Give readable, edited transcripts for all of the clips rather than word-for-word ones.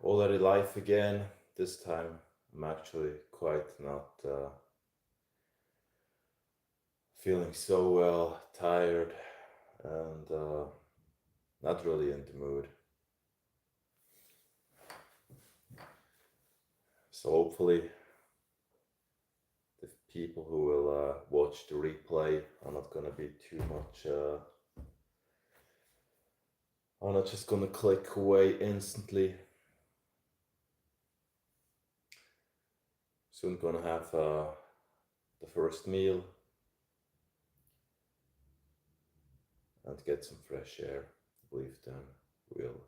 already live again. This time I'm actually quite not feeling so well, tired, and not really in the mood. So hopefully the people who will watch the replay are not gonna be too much. Are not just gonna click away instantly. Soon gonna have the first meal and get some fresh air. I believe then we'll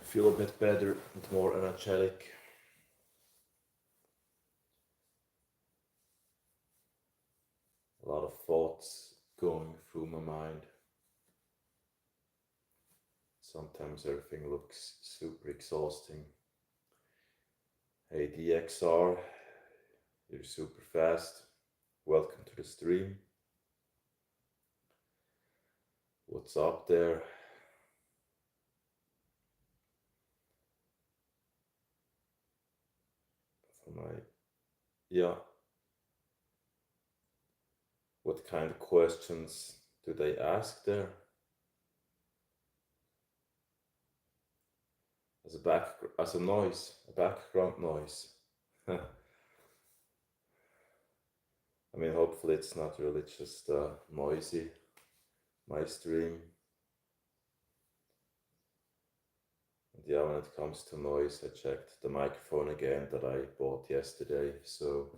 feel a bit better and more energetic. A lot of thoughts going through my mind. Sometimes everything looks super exhausting. Hey DXR, you're super fast. Welcome to the stream. What's up there? For my, yeah, what kind of questions do they ask there? As a noise, a background noise. I mean, hopefully it's not really just noisy. My stream. And yeah, when it comes to noise, I checked the microphone again that I bought yesterday. So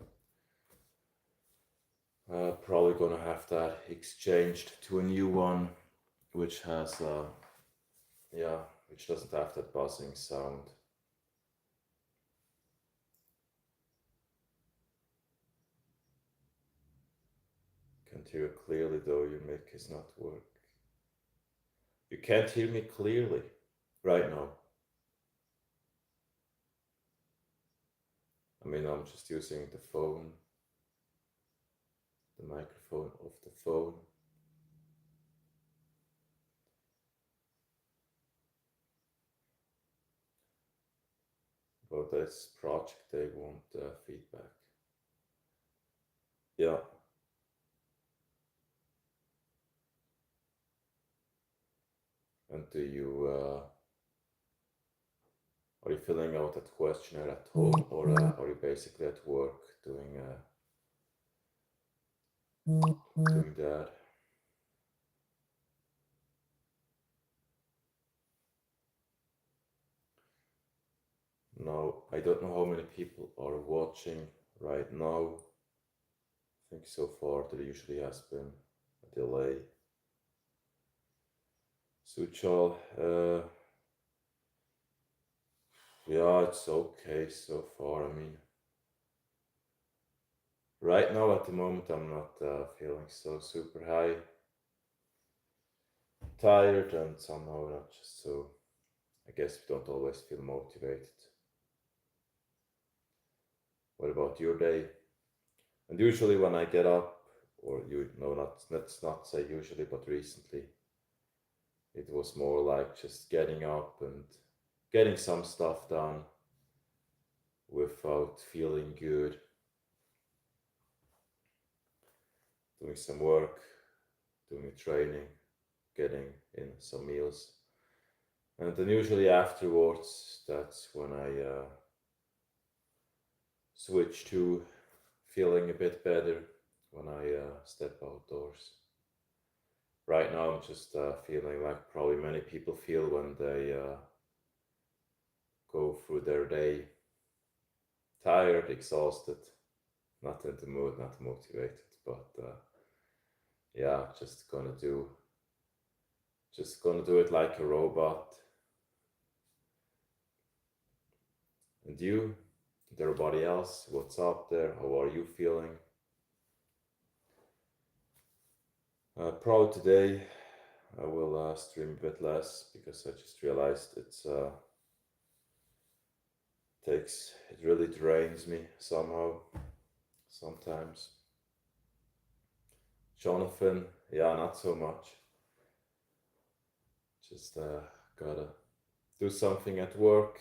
probably gonna have that exchanged to a new one, which has yeah, which doesn't have that buzzing sound. Can't hear it clearly though. Your mic is not work. You can't hear me clearly right now. I mean, I'm just using the phone, the microphone of the phone. About this project, they want feedback. Yeah. And do you are you filling out that questionnaire at home, or are you basically at work doing that? No, I don't know how many people are watching right now. I think so far there usually has been a delay. Suchal, yeah, it's okay so far. I mean, right now at the moment I'm not feeling so super high, tired, and somehow not just so. I guess we don't always feel motivated. What about your day? And usually when I get up, or you know, not let's not say usually, but recently, it was more like just getting up and getting some stuff done without feeling good, doing some work, doing a training, getting in some meals. And then usually afterwards, that's when I switch to feeling a bit better when I step outdoors. Right now, I'm just feeling like probably many people feel when they go through their day tired, exhausted, not in the mood, not motivated, but yeah, just gonna do it like a robot. And you, and everybody else, what's up there? How are you feeling? Probably today I will stream a bit less because I just realized it really drains me somehow sometimes. Jonathan, yeah, not so much. Just gotta do something at work,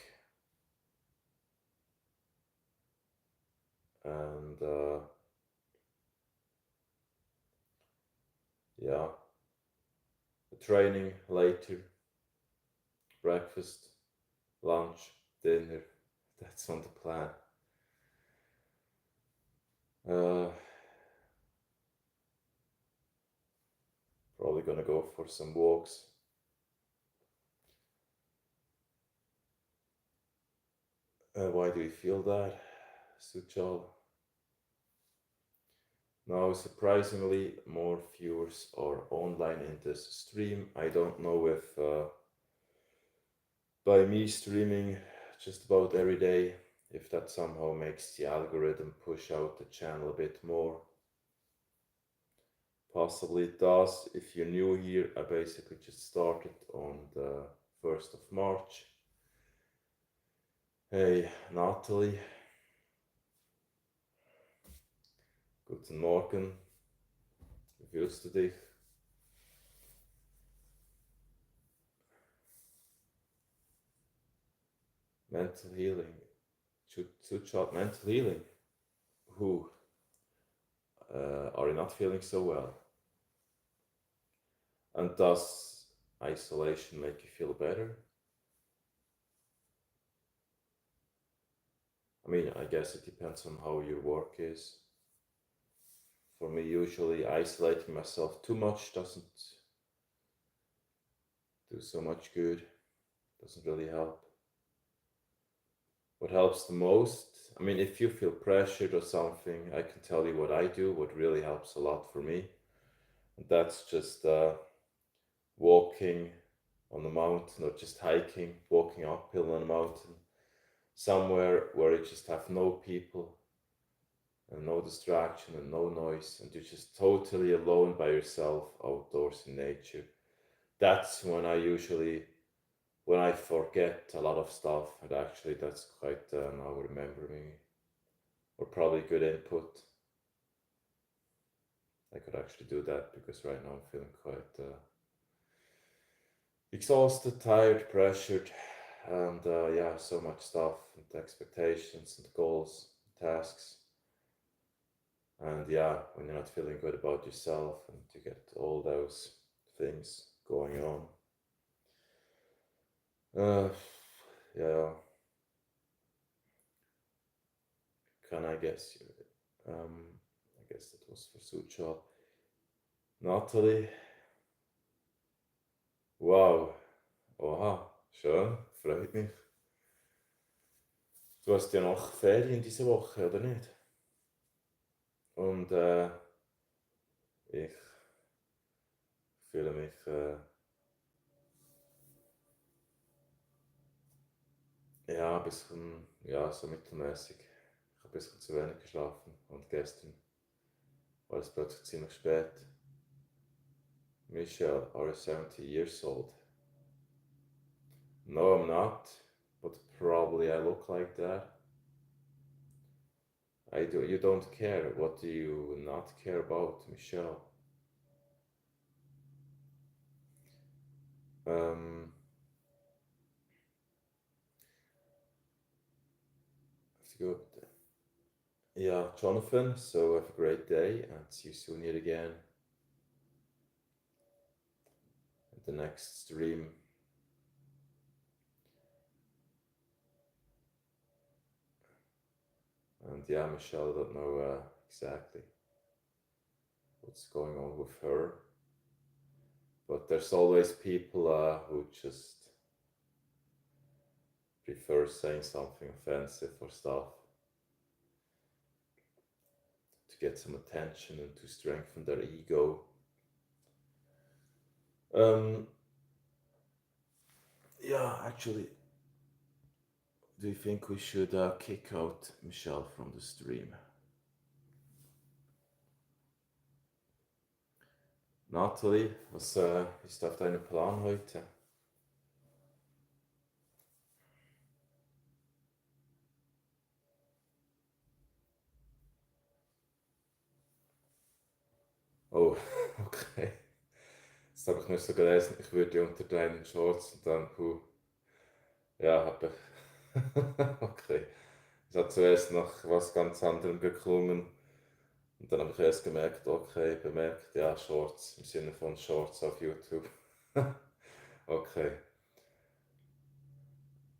and yeah, the training later, breakfast, lunch, dinner. That's on the plan. Uh, Probably gonna go for some walks. Why do you feel that, Suchal? Now, surprisingly, more viewers are online in this stream. I don't know if by me streaming just about every day, if that somehow makes the algorithm push out the channel a bit more. Possibly it does. If you're new here, I basically just started on the 1st of March. Hey, Natalie. Guten Morgen. Wie fühlst du dich? Mental healing. Suchal, mental healing. Who? Are you not feeling so well? And does isolation make you feel better? I mean, I guess it depends on how your work is. For me, usually isolating myself too much doesn't do so much good, doesn't really help. What helps the most, I mean, if you feel pressured or something, I can tell you what I do, what really helps a lot for me. And that's just walking on the mountain or just hiking, walking uphill on a mountain, somewhere where you just have no people and no distraction and no noise, and you're just totally alone by yourself outdoors in nature. That's when I forget a lot of stuff, and actually that's quite now remembering or probably good input. I could actually do that because right now I'm feeling quite exhausted, tired, pressured, and yeah, so much stuff and expectations and goals, tasks. And yeah, when you're not feeling good about yourself and you get all those things going on. Yeah, can I guess you? I guess that was for Sucha. Natalie, wow, oha, schön, freut mich. Du hast ja noch Ferien diese Woche, oder nicht? Und ich fühle mich ja ein bisschen, ja, so mittelmäßig. Ich habe ein bisschen zu wenig geschlafen und gestern war es plötzlich ziemlich spät. Michelle, are you 70 years old? No, I'm not, but probably I look like that. I do. You don't care. What do you not care about, Michelle? That's good. Yeah, Jonathan. So have a great day and see you soon yet again at the next stream. And yeah, Michelle, I don't know exactly what's going on with her, but there's always people who just prefer saying something offensive or stuff to get some attention and to strengthen their ego. Yeah, actually, do you think we should kick out Michelle from the stream? Natalie, was ist auf deinem Plan heute? Oh, okay. Das habe ich nur so gelesen, ich würde unter deinen Shorts und dann, puh, ja, habe ich. Okay. Es hat zuerst nach was ganz anderem geklungen und dann habe ich erst bemerkt, ja, Shorts im Sinne von Shorts auf YouTube. Okay,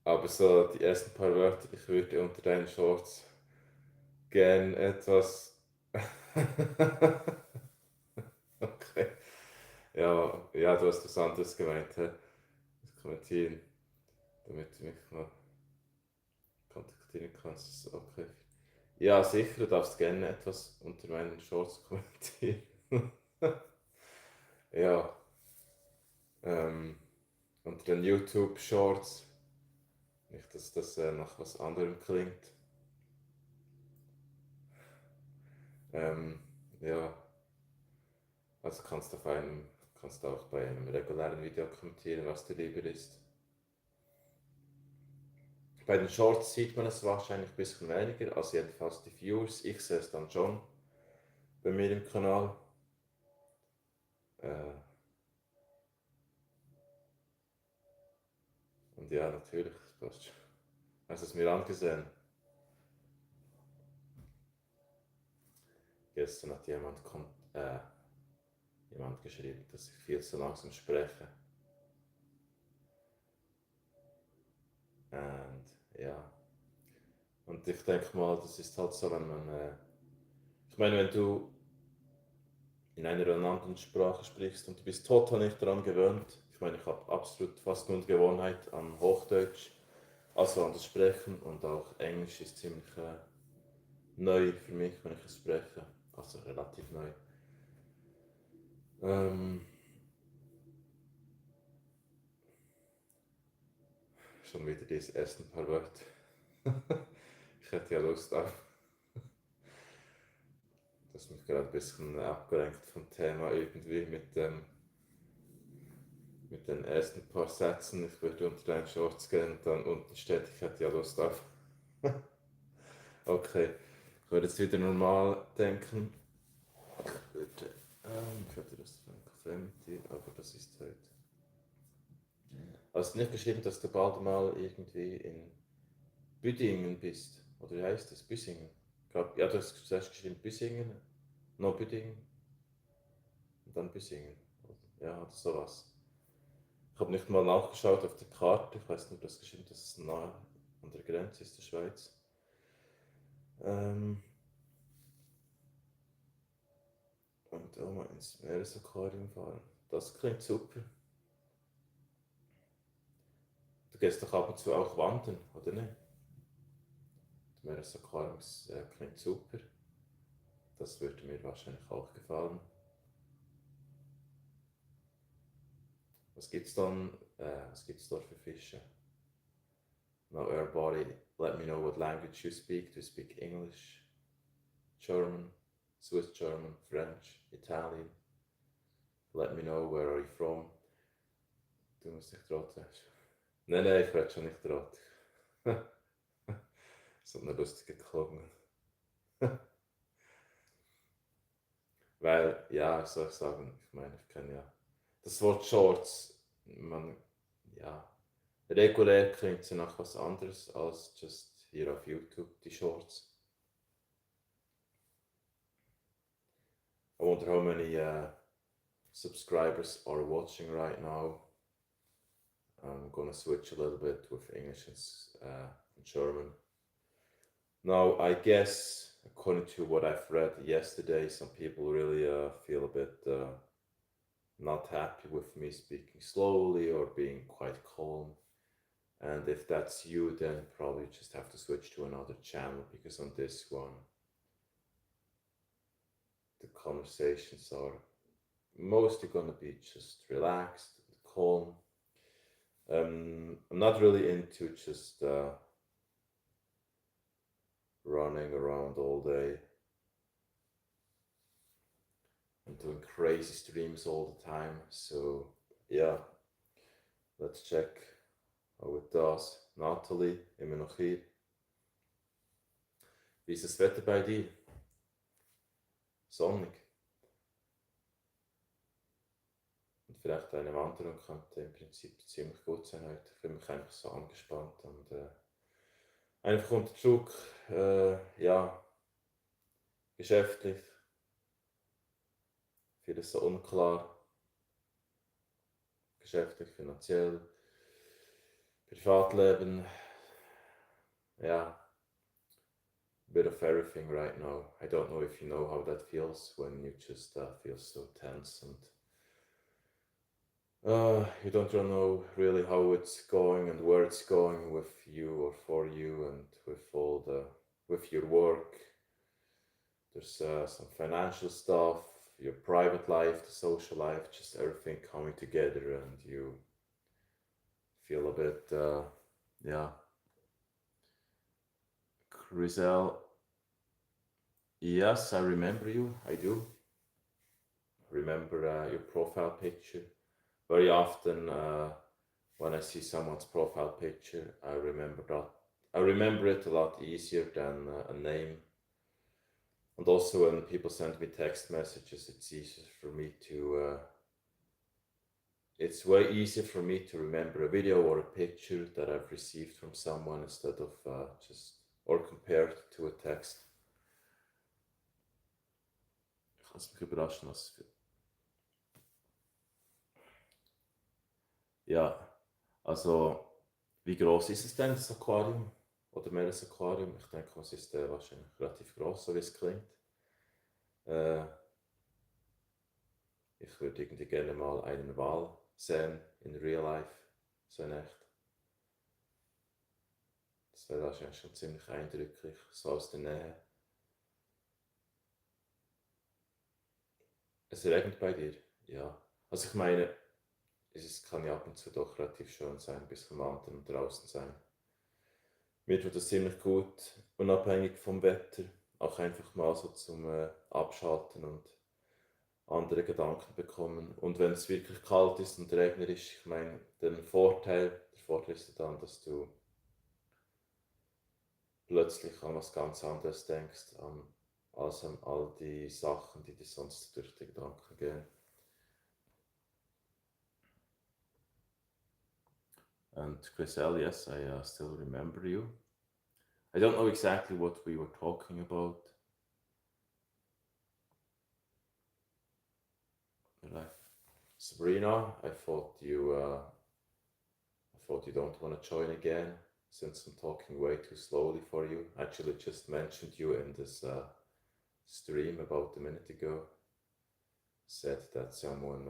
aber so die ersten paar Wörter, ich würde unter deinen Shorts gern etwas. Okay, ja, ja, du hast was anderes gemeint, hä? Das kommentieren, damit du mich mal kontaktieren kannst. Okay. Ja, sicher, du darfst gerne etwas unter meinen Shorts kommentieren. Ja, ähm, unter den YouTube-Shorts. Nicht, dass das nach was anderem klingt. Ähm, ja, also kannst auch bei einem regulären Video kommentieren, was dir lieber ist. Bei den Shorts sieht man es wahrscheinlich ein bisschen weniger, also jedenfalls die Views. Ich sehe es dann schon bei mir im Kanal. Äh, und ja, natürlich, das passt schon. Hast du es mir angesehen? Gestern hat jemand geschrieben, dass ich viel zu langsam spreche. Und ja, und ich denke mal, das ist halt so, wenn man, ich meine, wenn du in einer oder anderen Sprache sprichst und du bist total nicht daran gewöhnt, ich meine, ich habe absolut fast nur die Gewohnheit an Hochdeutsch, also an das Sprechen und auch Englisch ist ziemlich neu für mich, wenn ich es spreche, also relativ neu. Ähm, schon wieder diese ersten paar Wörter. Ich hätte ja Lust auf. Das ist mich gerade ein bisschen abgelenkt vom Thema irgendwie mit den ersten paar Sätzen. Ich würde unter deinen Shorts gehen und dann unten steht, ich hätte ja Lust auf. Okay, ich würde jetzt wieder normal denken. Ich hätte das für einen Kaffee mit dir, aber das ist heute. Hast du nicht geschrieben, dass du bald mal irgendwie in Büdingen bist? Oder wie heißt das? Büsingen? Ja, du hast zuerst geschrieben Büsingen, no Büdingen und dann Büsingen. Ja, oder sowas. Ich habe nicht mal nachgeschaut auf der Karte, ich weiß nur, dass geschrieben, dass es nahe an der Grenze ist der Schweiz. Und auch mal ins Meeresaquarium fahren. Das klingt super. Du gehst doch ab und zu auch wandern, oder nicht? Das Meeresaquarium klingt super. Das würde mir wahrscheinlich auch gefallen. Was gibt's dort für Fische? Now everybody, let me know what language you speak. Do you speak English, German, Swiss German, French, Italian? Let me know where are you from. Du musst dich raten. Nein, nein, ich werde schon nicht raten. So eine lustige Klungen. Weil, ja, was soll ich sagen? Ich meine, ich kenne ja das Wort Shorts. Ja, regulär klingt sie nach was anderes als just hier auf YouTube, die Shorts. I wonder how many subscribers are watching right now. I'm gonna switch a little bit with English and German. Now, I guess, according to what I've read yesterday, some people really feel a bit not happy with me speaking slowly or being quite calm. And if that's you, then probably just have to switch to another channel because on this one, the conversations are mostly gonna be just relaxed, calm. I'm not really into just running around all day and doing crazy streams all the time. So yeah, let's check how it does. Natalie, immer noch hier. Wie ist das Wetter bei dir? Sonnig. Und vielleicht eine Wanderung könnte im Prinzip ziemlich gut sein heute. Ich fühle mich einfach so angespannt und einfach unter Druck. ja, geschäftlich, vieles so unklar, geschäftlich, finanziell, Privatleben, yeah, bit of everything right now. I don't know if you know how that feels when you just feel so tense and you don't know really how it's going and where it's going with you or for you and with your work. There's some financial stuff, your private life, the social life, just everything coming together, and you feel a bit, yeah. Grisel, yes, I remember you. I do remember your profile picture. Very often, when I see someone's profile picture, I remember that. I remember it a lot easier than a name. And also, when people send me text messages, it's easier for me to. It's way easier for me to remember a video or a picture that I've received from someone instead of just or compared to a text. Ich lasse mich überraschen, was für. Ja, also wie groß ist es denn, das Aquarium? Oder Meeresaquarium? Ich denke, es ist wahrscheinlich relativ groß, so wie es klingt. Äh, Ich würde irgendwie gerne mal einen Wal sehen in real life, so in echt. Das wäre wahrscheinlich schon ziemlich eindrücklich, so aus der Nähe. Es regnet bei dir? Ja. Also ich meine, es kann ja ab und zu doch relativ schön sein, ein bisschen wandern und draußen sein. Mir tut das ziemlich gut, unabhängig vom Wetter. Auch einfach mal so zum Abschalten und andere Gedanken bekommen. Und wenn es wirklich kalt ist und regnerisch, ich meine, der Vorteil ist ja dann, dass du plötzlich an was ganz anderes denkst, als an all die Sachen, die dir sonst durch die Gedanken gehen. And Chriselle, yes, I still remember you. I don't know exactly what we were talking about. Like, Sabrina, I thought you don't want to join again since I'm talking way too slowly for you. Actually, just mentioned you in this stream about a minute ago. Said that someone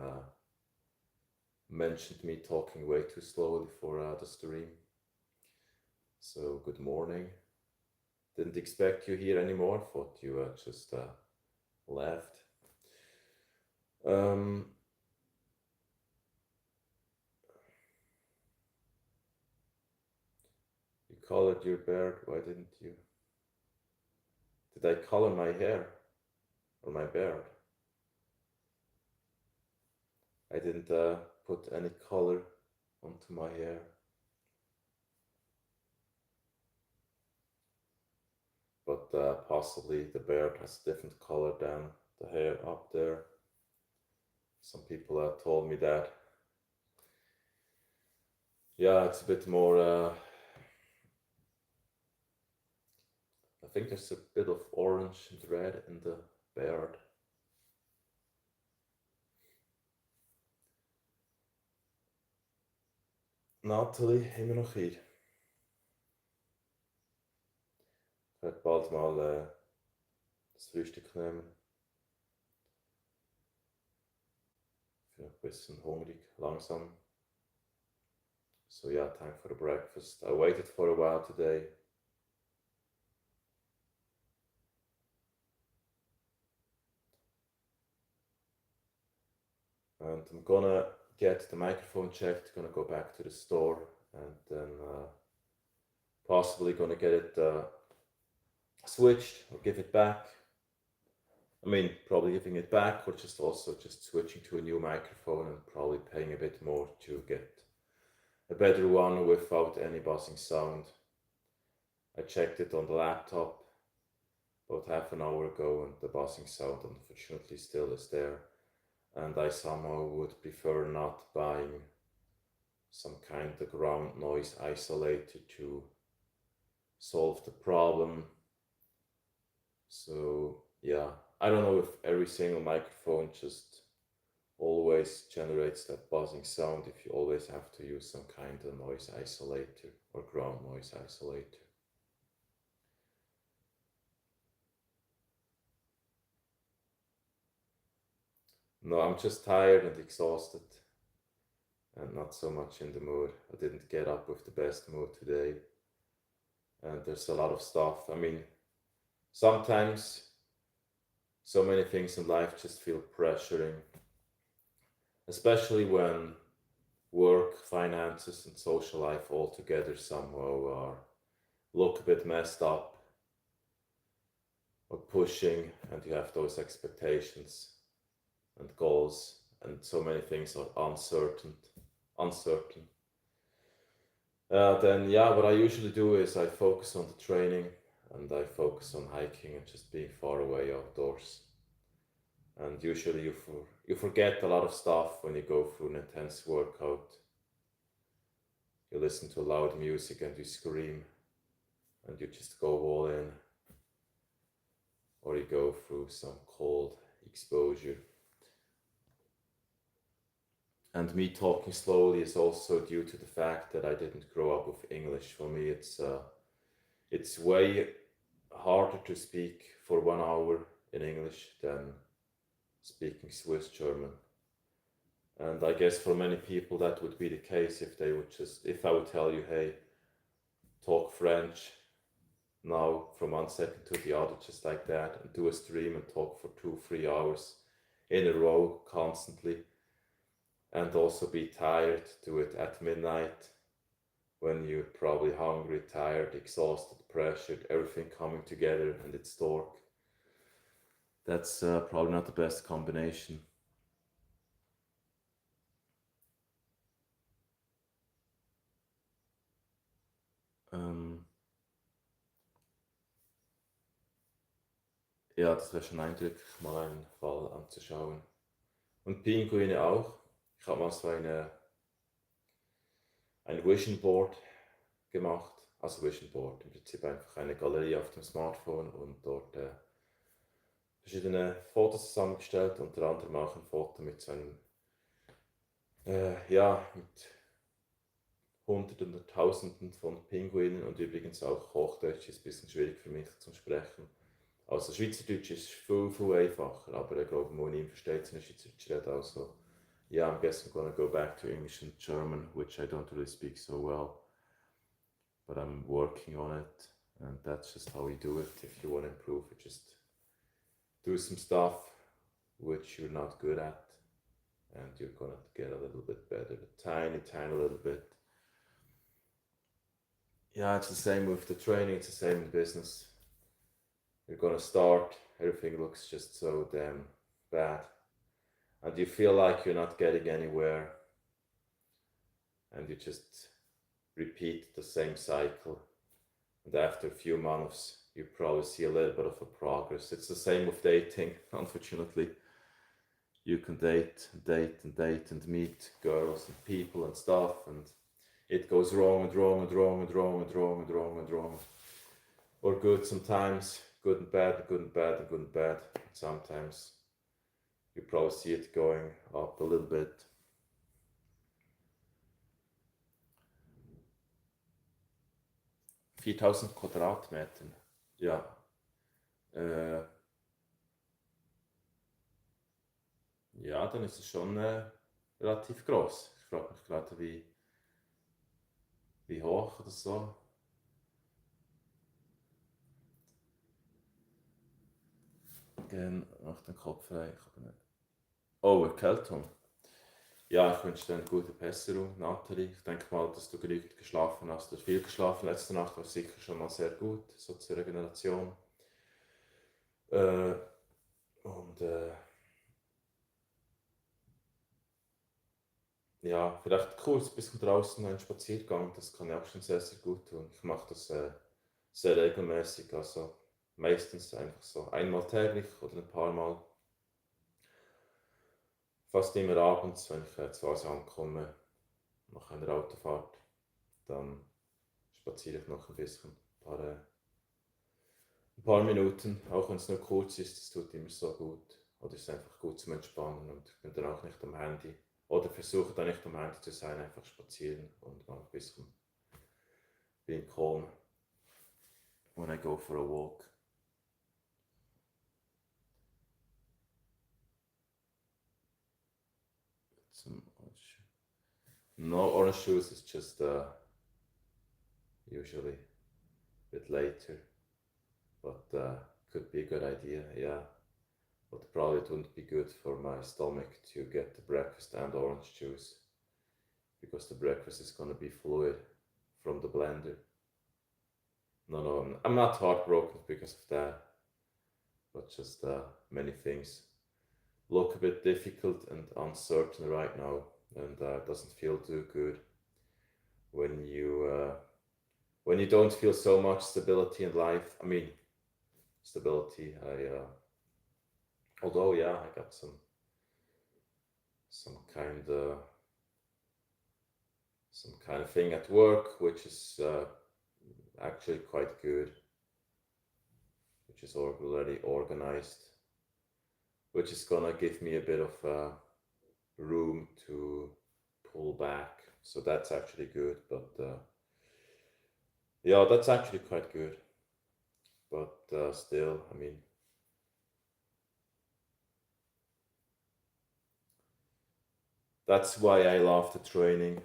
mentioned me talking way too slowly for the stream. So good morning. Didn't expect you here anymore. Thought you just left. You colored your beard. Why didn't you? Did I color my hair or my beard? I didn't put any color onto my hair. But possibly the beard has a different color than the hair up there. Some people told me that. Yeah, it's a bit more. I think there's a bit of orange and red in the beard. Natalie, immer noch hier. Ich werde bald mal das Frühstück nehmen. Ich bin noch ein bisschen hungrig, langsam. So yeah, time for the breakfast. I waited for a while today. And I'm gonna get the microphone checked, gonna go back to the store, and then possibly gonna get it switched or give it back. I mean, probably giving it back or just switching to a new microphone and probably paying a bit more to get a better one without any buzzing sound. I checked it on the laptop about half an hour ago and the buzzing sound unfortunately still is there. And I somehow would prefer not buying some kind of ground noise isolator to solve the problem So yeah, I don't know if every single microphone just always generates that buzzing sound, if you always have to use some kind of noise isolator or ground noise isolator. No, I'm just tired and exhausted and not so much in the mood. I didn't get up with the best mood today, and there's a lot of stuff. I mean, sometimes so many things in life just feel pressuring, especially when work, finances, and social life all together somehow are look a bit messed up or pushing, and you have those expectations and goals, and so many things are uncertain. Then yeah, what I usually do is I focus on the training and I focus on hiking and just being far away outdoors. And usually you forget a lot of stuff when you go through an intense workout. You listen to loud music and you scream and you just go all in, or you go through some cold exposure. And me talking slowly is also due to the fact that I didn't grow up with English. For me, it's way harder to speak for 1 hour in English than speaking Swiss German. And I guess for many people that would be the case if they would just, if I would tell you, hey, talk French now from 1 second to the other, just like that, and do a stream and talk for 2, 3 hours in a row constantly, and also be tired, do it at midnight when you're probably hungry, tired, exhausted, pressured, everything coming together, and it's dark. That's probably not the best combination. Ja, das wäre schon eindrücklich, mal einen Fall anzuschauen. Und Pinguine auch. Ich habe mal so ein Vision Board gemacht. Also Vision Board, im Prinzip einfach eine Galerie auf dem Smartphone und dort verschiedene Fotos zusammengestellt, unter anderem auch ein Foto mit so einem, ja, mit Hunderten oder Tausenden von Pinguinen, und übrigens auch Hochdeutsch ist ein bisschen schwierig für mich zu sprechen. Also Schweizerdeutsch ist viel einfacher, aber ich glaube, niemand versteht es in Schweizerdeutsch reden, also yeah, I guess I'm gonna go back to English and German, which I don't really speak so well, but I'm working on it, and that's just how you do it. If you want to improve, you just do some stuff which you're not good at, and you're gonna get a little bit better, a tiny little bit. Yeah, it's the same with the training, it's the same in business. You're gonna start, everything looks just so damn bad, and you feel like you're not getting anywhere, and you just repeat the same cycle, and after a few months you probably see a little bit of a progress. It's the same with dating, unfortunately. You can date and meet girls and people and stuff, and it goes wrong and wrong and wrong and wrong and wrong and wrong and wrong, or good sometimes, good and bad and good and bad and good and bad. Sometimes you probably see it going up a little bit. $4,000 ja. Ja, dann ist es schon relativ groß. Ich frage mich gerade, wie hoch oder so. Gehen, mach den Kopf frei. Oh, Erkältung. Ja, ich wünsche dir eine gute Besserung, Nathalie. Ich denke mal, dass du genügend geschlafen hast. Du hast viel geschlafen letzte Nacht, war sicher schon mal sehr gut, so zur Regeneration. Und ja, vielleicht kurz ein bisschen draußen einen Spaziergang, das kann ja auch schon sehr gut tun. Ich mache das sehr regelmäßig, also meistens einfach so einmal täglich oder ein paar Mal. Fast immer abends, wenn ich zu Hause ankomme, nach einer Autofahrt, dann spaziere ich noch ein bisschen, Ein paar Minuten, auch wenn es nur kurz ist, das tut immer so gut. Oder ist einfach gut zum Entspannen und ich bin dann auch nicht am Handy. Oder versuche dann nicht am Handy zu sein, einfach spazieren und mal ein bisschen being calm when I go for a walk. Some orange. No orange juice is just usually a bit later, but could be a good idea, yeah. But probably it wouldn't be good for my stomach to get the breakfast and orange juice because the breakfast is gonna be fluid from the blender. No, I'm not heartbroken because of that, but just many things look a bit difficult and uncertain right now, and it doesn't feel too good when you don't feel so much stability in life. I mean, stability. Although yeah, I got some kind of some kind of thing at work, which is actually quite good, which is already organized, which is gonna give me a bit of room to pull back. So that's actually good, but yeah, that's actually quite good. But still, I mean, that's why I love the training,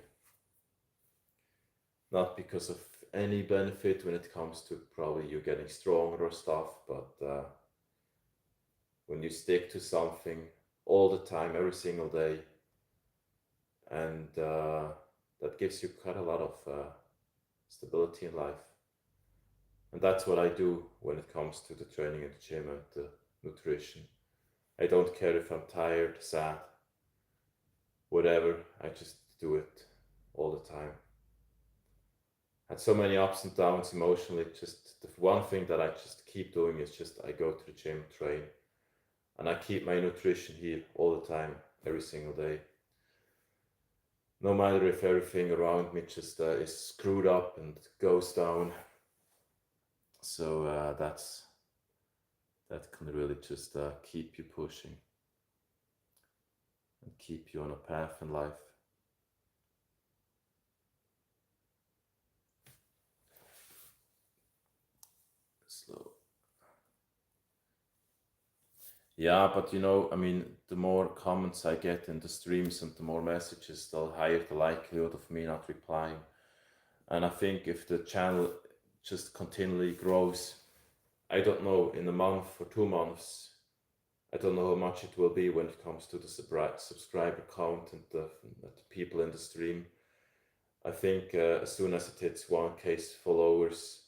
not because of any benefit when it comes to probably you getting stronger or stuff, but when you stick to something all the time, every single day, and that gives you quite a lot of stability in life. And that's what I do when it comes to the training in the gym and the nutrition. I don't care if I'm tired, sad, whatever, I just do it all the time. Had so many ups and downs emotionally. Just the one thing that I just keep doing is just I go to the gym, train, and I keep my nutrition here all the time, every single day. No matter if everything around me just is screwed up and goes down. So that can really just keep you pushing and keep you on a path in life. Slow. Yeah, but I mean, the more comments I get in the streams and the more messages, the higher the likelihood of me not replying. And I think if the channel just continually grows, I don't know, in a month or 2 months, I don't know how much it will be when it comes to the subscriber count and the people in the stream. I think as soon as it hits 1K followers,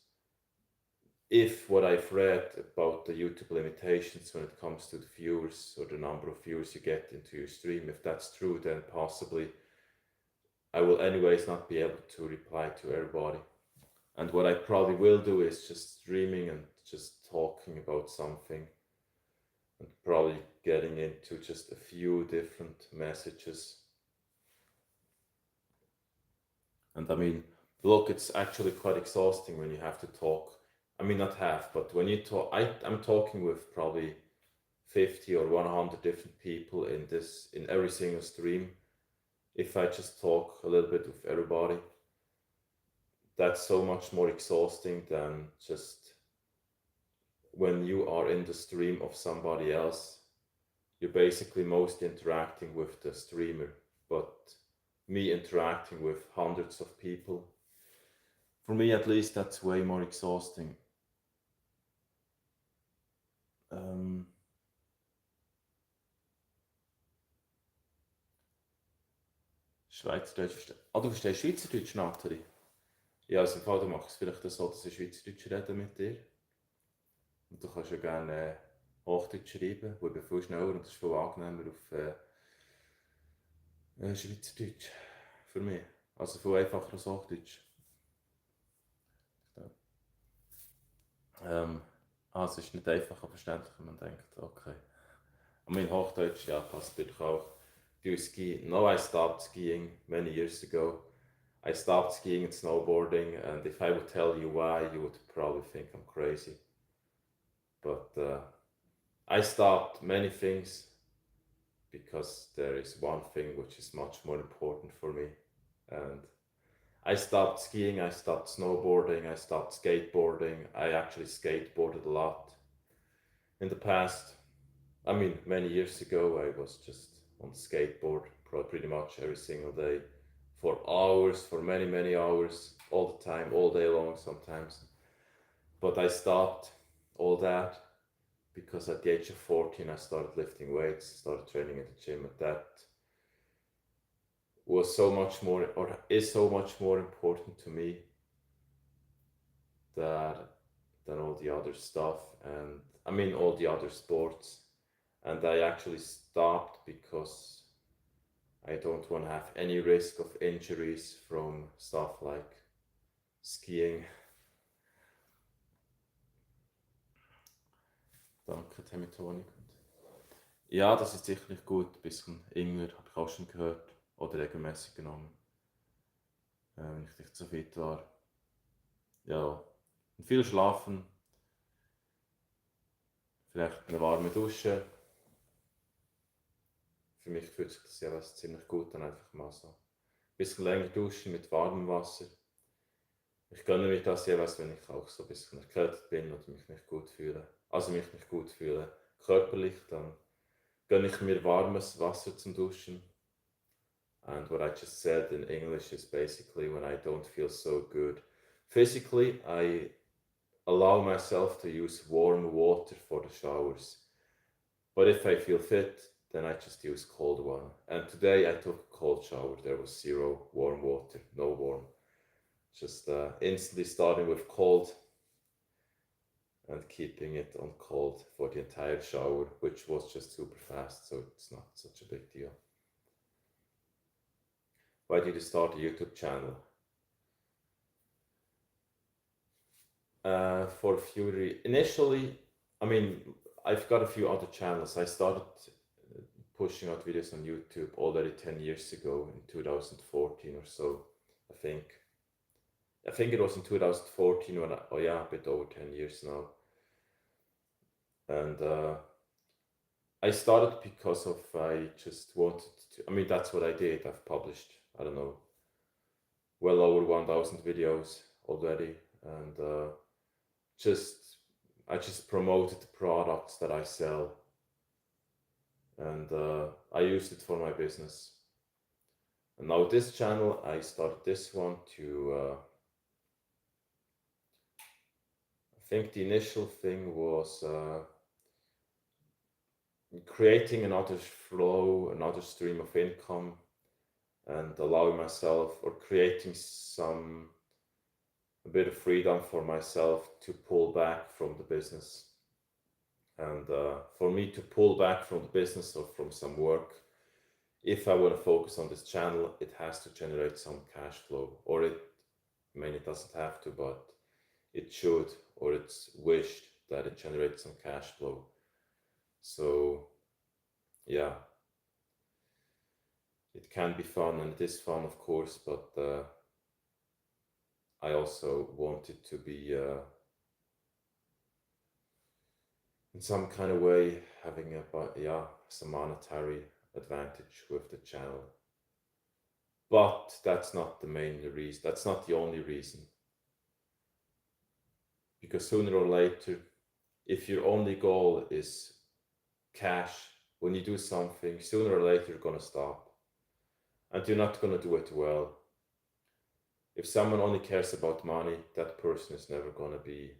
if what I've read about the YouTube limitations when it comes to the viewers or the number of viewers you get into your stream, if that's true, then possibly I will anyways not be able to reply to everybody. And what I probably will do is just streaming and just talking about something and probably getting into just a few different messages. And I mean, look, it's actually quite exhausting when you have to talk. I mean, not half, but when you talk, I'm talking with probably 50 or 100 different people in every single stream. If I just talk a little bit with everybody, that's so much more exhausting than just when you are in the stream of somebody else. You're basically mostly interacting with the streamer, but me interacting with hundreds of people, for me at least, that's way more exhausting. Schweizerdeutsch. Ah, du verstehst Schweizerdeutsch, Nathalie? Ja, also im Fall, du machst es vielleicht so, dass ich Schweizerdeutsch rede mit dir. Und du kannst ja gerne Hochdeutsch schreiben, wo ich bin viel schneller und das ist viel angenehmer auf Schweizerdeutsch. Für mich. Also viel einfacher als Hochdeutsch. Es ist nicht einfach, aber verständlich, wenn man denkt, okay. I mean, Hochdeutsch, ja, passt natürlich auch. Do you ski? No, I stopped skiing many years ago. I stopped skiing and snowboarding, and if I would tell you why, you would probably think I'm crazy. But I stopped many things because there is one thing which is much more important for me. And I stopped skiing, I stopped snowboarding, I stopped skateboarding. I actually skateboarded a lot in the past. I mean, many years ago, I was just on the skateboard pretty much every single day for hours, for many, many hours, all the time, all day long sometimes. But I stopped all that because at the age of 14, I started lifting weights, started training at the gym, and that was so much more, or is so much more important to me that than all the other stuff, and I mean all the other sports. And I actually stopped because I don't want to have any risk of injuries from stuff like skiing. Danke, Tommy Toni. Ja, das ist sicherlich gut. Ein bisschen Ingwer habe ich auch schon gehört oder regelmäßig genommen, wenn ich nicht so fit war. Ja, und viel schlafen, vielleicht eine warme Dusche. Für mich fühlt sich das ja ziemlich gut an, einfach mal so ein bisschen länger duschen mit warmem Wasser. Ich gönne mir das jeweils, wenn ich auch so ein bisschen erkältet bin oder mich nicht gut fühle. Also mich nicht gut fühle körperlich, dann gönne ich mir warmes Wasser zum Duschen. And what I just said in English is basically when I don't feel so good physically, I allow myself to use warm water for the showers. But if I feel fit, then I just use cold one. And today I took a cold shower. There was zero warm water, no warm. Just instantly starting with cold and keeping it on cold for the entire shower, which was just super fast, so it's not such a big deal. Why did you start a YouTube channel? For a few initially, I mean, I've got a few other channels. I started pushing out videos on YouTube already 10 years ago in 2014 or so, I think. I think it was in 2014 when a bit over 10 years now. And I started because of I just wanted to, I mean, that's what I did. I've published, I don't know, well over 1,000 videos already. And I just promoted the products that I sell. And I used it for my business. And now this channel, I started this one to, I think the initial thing was creating another flow, another stream of income, and allowing myself, or creating a bit of freedom for myself to pull back from the business. And for me to pull back from the business or from some work, if I want to focus on this channel, it has to generate some cash flow, or it doesn't have to, but it should, or it's wished that it generates some cash flow. So yeah, it can be fun, and it is fun, of course, but I also want it to be in some kind of way having some monetary advantage with the channel. But that's not the main reason. That's not the only reason. Because sooner or later, if your only goal is cash, when you do something, sooner or later you're going to stop. And you're not going to do it well. If someone only cares about money, that person is never going to be,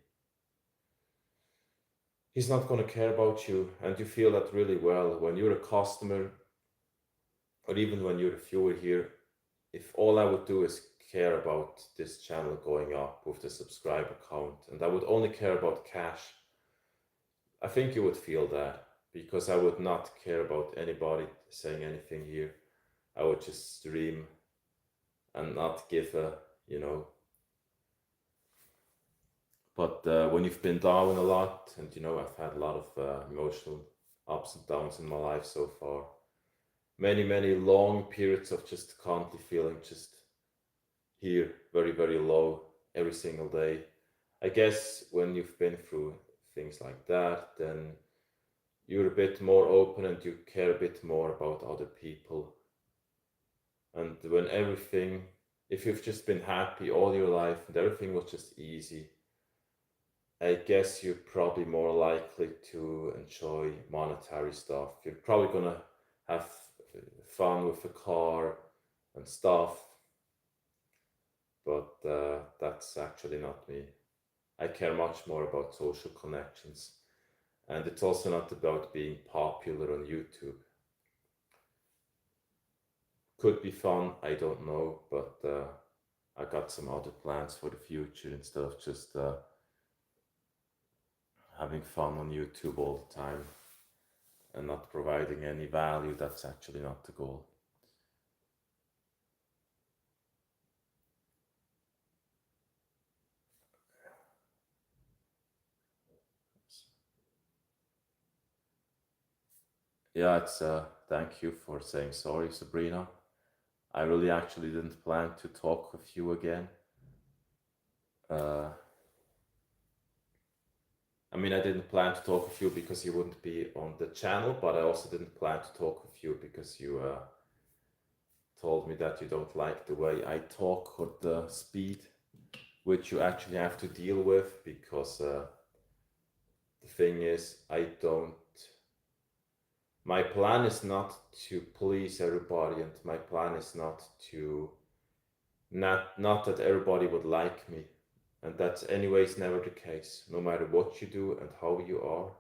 he's not going to care about you. And you feel that really well when you're a customer, or even when you're a viewer here. If all I would do is care about this channel going up with the subscriber count, and I would only care about cash, I think you would feel that, because I would not care about anybody saying anything here. I would just stream and not give a, But when you've been down a lot, and I've had a lot of emotional ups and downs in my life so far, many, many long periods of just constantly feeling just here, very, very low every single day. I guess when you've been through things like that, then you're a bit more open and you care a bit more about other people. And when everything, if you've just been happy all your life and everything was just easy, I guess you're probably more likely to enjoy monetary stuff. You're probably gonna have fun with the car and stuff, but that's actually not me. I care much more about social connections, and it's also not about being popular on YouTube. Could be fun, I don't know, but I got some other plans for the future instead of just having fun on YouTube all the time and not providing any value. That's actually not the goal. Yeah, it's thank you for saying sorry, Sabrina. I really actually didn't plan to talk with you again. Uh, I mean, I didn't plan to talk with you because you wouldn't be on the channel, but I also didn't plan to talk with you because you told me that you don't like the way I talk or the speed which you actually have to deal with because the thing is, my plan is not to please everybody, and my plan is not that everybody would like me, and that's anyways never the case. No matter what you do and how you are,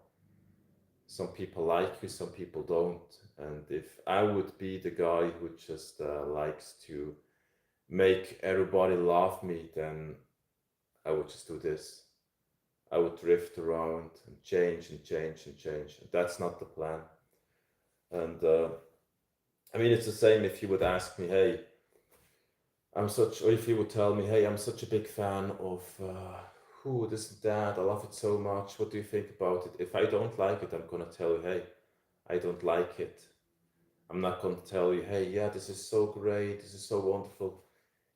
some people like you, some people don't. And if I would be the guy who just likes to make everybody love me, then I would just do this. I would drift around and change and change and change. And that's not the plan. And I mean, it's the same if you would ask me, hey, or if you would tell me, hey, I'm such a big fan of who, this and that, I love it so much. What do you think about it? If I don't like it, I'm going to tell you, hey, I don't like it. I'm not going to tell you, hey, yeah, this is so great, this is so wonderful.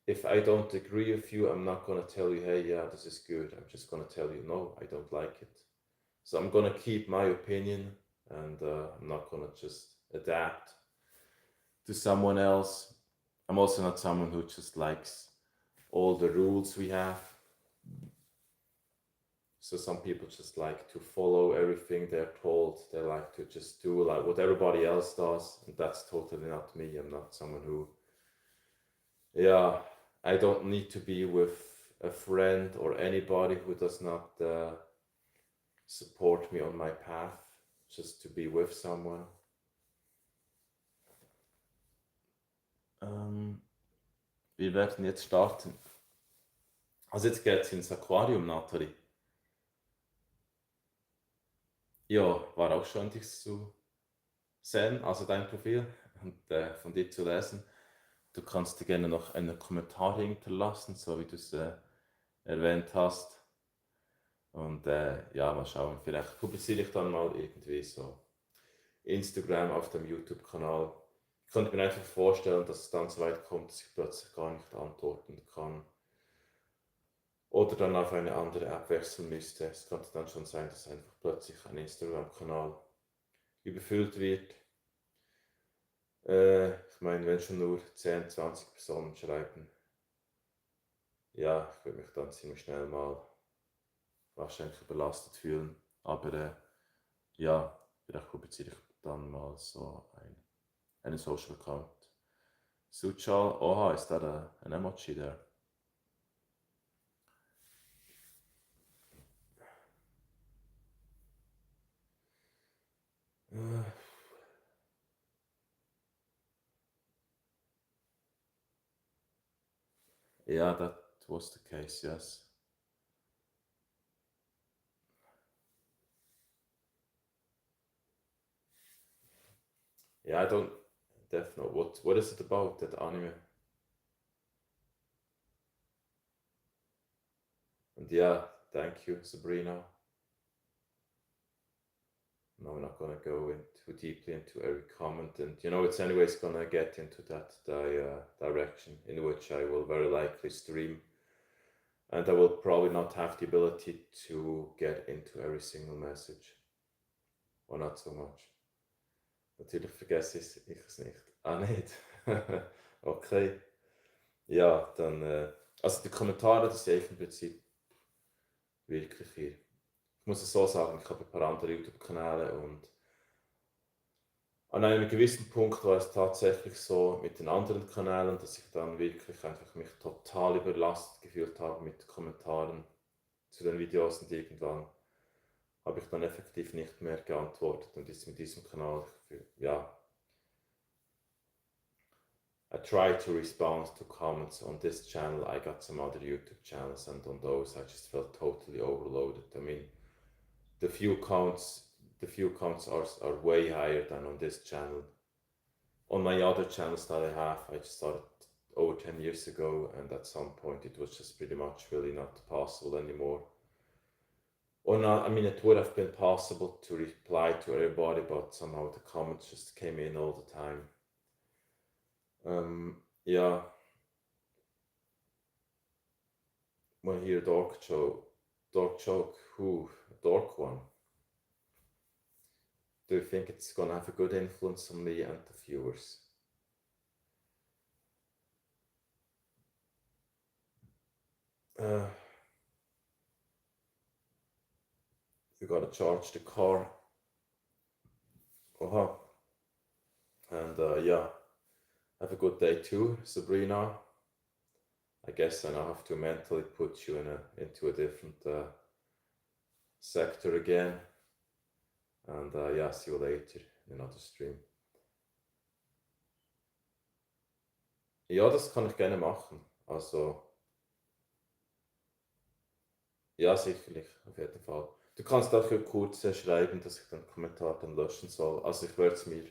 If I don't agree with you, I'm not going to tell you, hey, yeah, this is good. I'm just going to tell you, no, I don't like it. So I'm going to keep my opinion, and I'm not going to just adapt to someone else. I'm also not someone who just likes all the rules we have. So some people just like to follow everything they're told. They like to just do like what everybody else does, and that's totally not me. I'm not someone who, yeah, I don't need to be with a friend or anybody who does not support me on my path, just to be with someone. Wir werden jetzt starten. Also jetzt geht es ins Aquarium, Nathalie. Ja, war auch schon dich zu sehen, also dein Profil und von dir zu lesen. Du kannst dir gerne noch einen Kommentar hinterlassen, so wie du es erwähnt hast. Und ja, mal schauen, vielleicht publiziere ich dann mal irgendwie so Instagram auf dem YouTube-Kanal. Ich könnte mir einfach vorstellen, dass es dann so weit kommt, dass ich plötzlich gar nicht antworten kann. Oder dann auf eine andere App wechseln müsste. Es könnte dann schon sein, dass einfach plötzlich ein Instagram-Kanal überfüllt wird. Ich meine, wenn schon nur 10, 20 Personen schreiben, ja, ich würde mich dann ziemlich schnell mal wahrscheinlich überlastet fühlen. Aber ja, vielleicht publiziere ich dann mal so einen Social Account. Suchal, oha, is that an emoji there? Yeah, that was the case, yes. Yeah, I don't definitely what is it about that anime? And yeah, thank you, Sabrina. No, we're not gonna go in too deeply into every comment, and it's anyways gonna get into that direction in which I will very likely stream and I will probably not have the ability to get into every single message. Or not so much. Natürlich vergesse ich es nicht. Ah, nicht. Okay. Ja, dann, also die Kommentare, das sehe ich im Prinzip wirklich hier. Ich muss es so sagen, ich habe ein paar andere YouTube-Kanäle und an einem gewissen Punkt war es tatsächlich so mit den anderen Kanälen, dass ich dann wirklich einfach mich total überlastet gefühlt habe mit Kommentaren zu den Videos und irgendwann habe ich dann effektiv nicht mehr geantwortet und ist mit diesem Kanal, ja, I try to respond to comments on this channel. I got some other YouTube channels and on those I just felt totally overloaded. I mean, the view counts are way higher than on this channel. On my other channels that I have, I just started over 10 years ago, and at some point it was just pretty much really not possible anymore. Or not, I mean, it would have been possible to reply to everybody, but somehow the comments just came in all the time. Yeah. When I hear dork joke, who, dork one? Do you think it's gonna have a good influence on me and the viewers? You gotta charge the car. And yeah, have a good day too, Sabrina. I guess I now have to mentally put you into a different sector again. And yeah, see you later in another stream. Ja, das kann ich gerne machen. Also, ja, sicherlich, auf jeden Fall. Du kannst auch kurz schreiben, dass ich den Kommentar dann löschen soll. Also ich werde es mir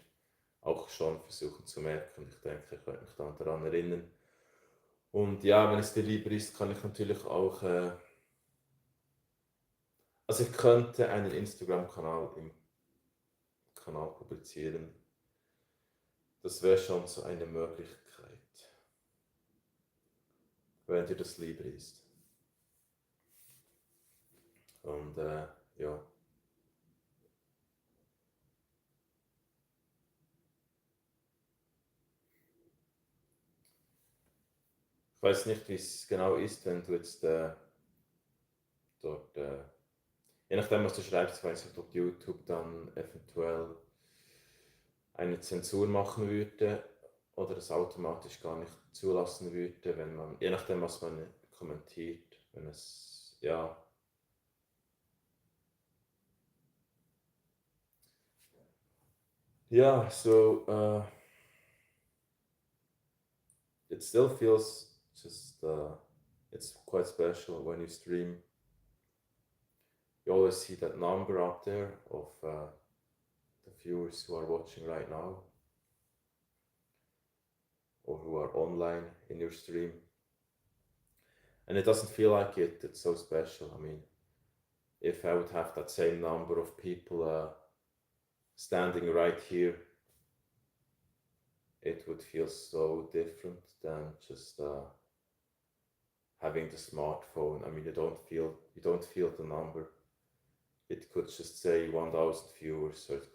auch schon versuchen zu merken. Ich denke, ich werde mich dann daran erinnern. Und ja, wenn es dir lieber ist, kann ich natürlich auch... also ich könnte einen Instagram-Kanal im Kanal publizieren. Das wäre schon so eine Möglichkeit. Wenn dir das lieber ist. Und ja. Ich weiß nicht, wie es genau ist, wenn du jetzt dort, je nachdem, was du schreibst, weiß ich, ob YouTube dann eventuell eine Zensur machen würde oder es automatisch gar nicht zulassen würde, wenn man, je nachdem, was man kommentiert, wenn es, ja. Yeah, so it still feels just, it's quite special when you stream. You always see that number up there of the viewers who are watching right now or who are online in your stream. And it doesn't feel like it's so special. I mean, if I would have that same number of people standing right here, it would feel so different than just having the smartphone. I mean, you don't feel the number. It could just say 1,000 viewers, or it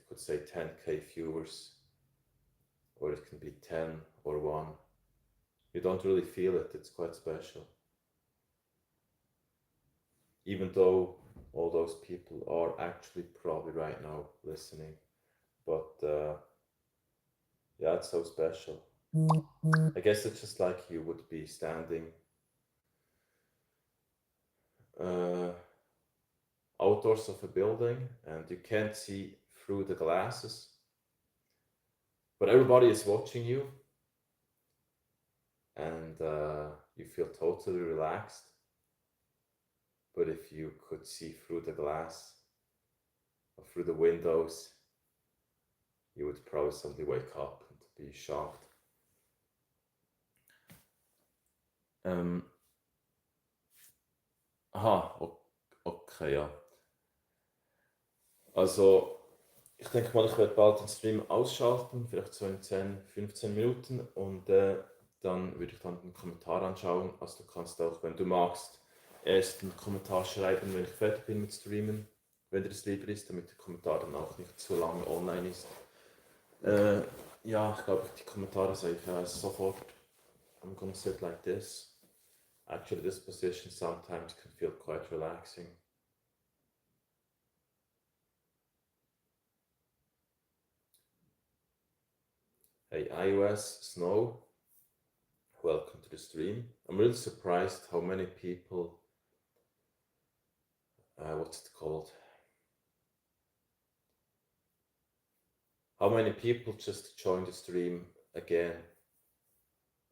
could say 10k viewers, or it can be 10 or 1. You don't really feel it. It's quite special. Even though all those people are actually probably right now listening, but yeah, it's so special. I guess it's just like you would be standing outdoors of a building and you can't see through the glasses, but everybody is watching you and you feel totally relaxed. But if you could see through the glass or through the windows, you would probably suddenly wake up and be shocked. Okay, ja. Also, ich denke mal, ich werde bald den Stream ausschalten, vielleicht so in 10, 15 Minuten und würde ich dann den Kommentar anschauen. Also du kannst auch, wenn du magst, erst einen Kommentar schreiben, wenn ich fertig bin mit Streamen, wenn dir das lieber ist, damit der Kommentar dann auch nicht so lange online ist. Ja, ich glaube, die Kommentare sage ich sofort. I'm gonna sit like this. Actually, this position sometimes can feel quite relaxing. Hey, iOS Snow, welcome to the stream. I'm really surprised how many people, what's it called? How many people just joined the stream again?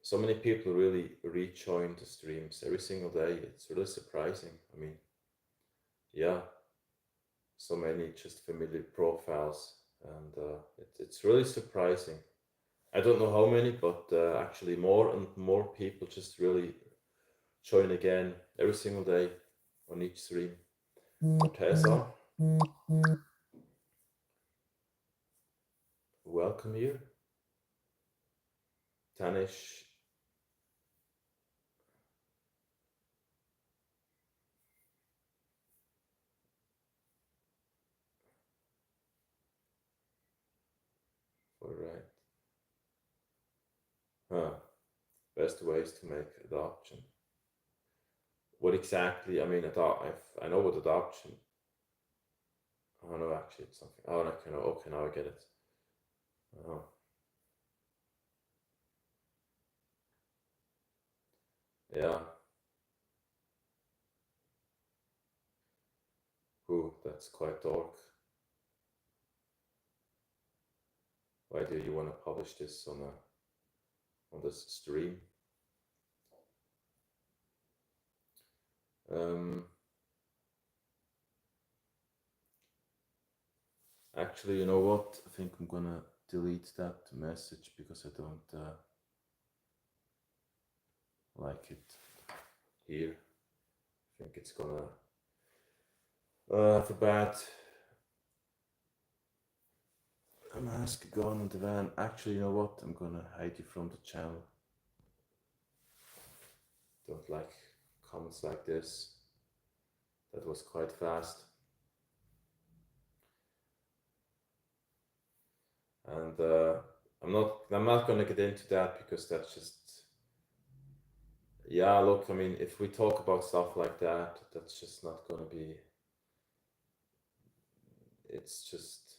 So many people really rejoin the streams every single day. It's really surprising. I mean, yeah, so many just familiar profiles, and it's really surprising. I don't know how many, but actually more and more people just really join again every single day on each stream. Tessa, welcome here. Tanish, all right. Best ways to make adoption. What exactly? I mean, I know what adoption. Oh no, actually, it's something. Oh, okay, now I get it. Oh. Yeah. Ooh, that's quite dark. Why do you want to publish this on this stream? Actually, you know what? I think I'm gonna delete that message because I don't like it here. I think it's gonna have a bad mask gone on the van. Actually, you know what? I'm gonna hide you from the channel. Don't like comments like this. That was quite fast. And I'm not gonna get into that because that's just, yeah, look, I mean, if we talk about stuff like that, that's just not gonna be, it's just,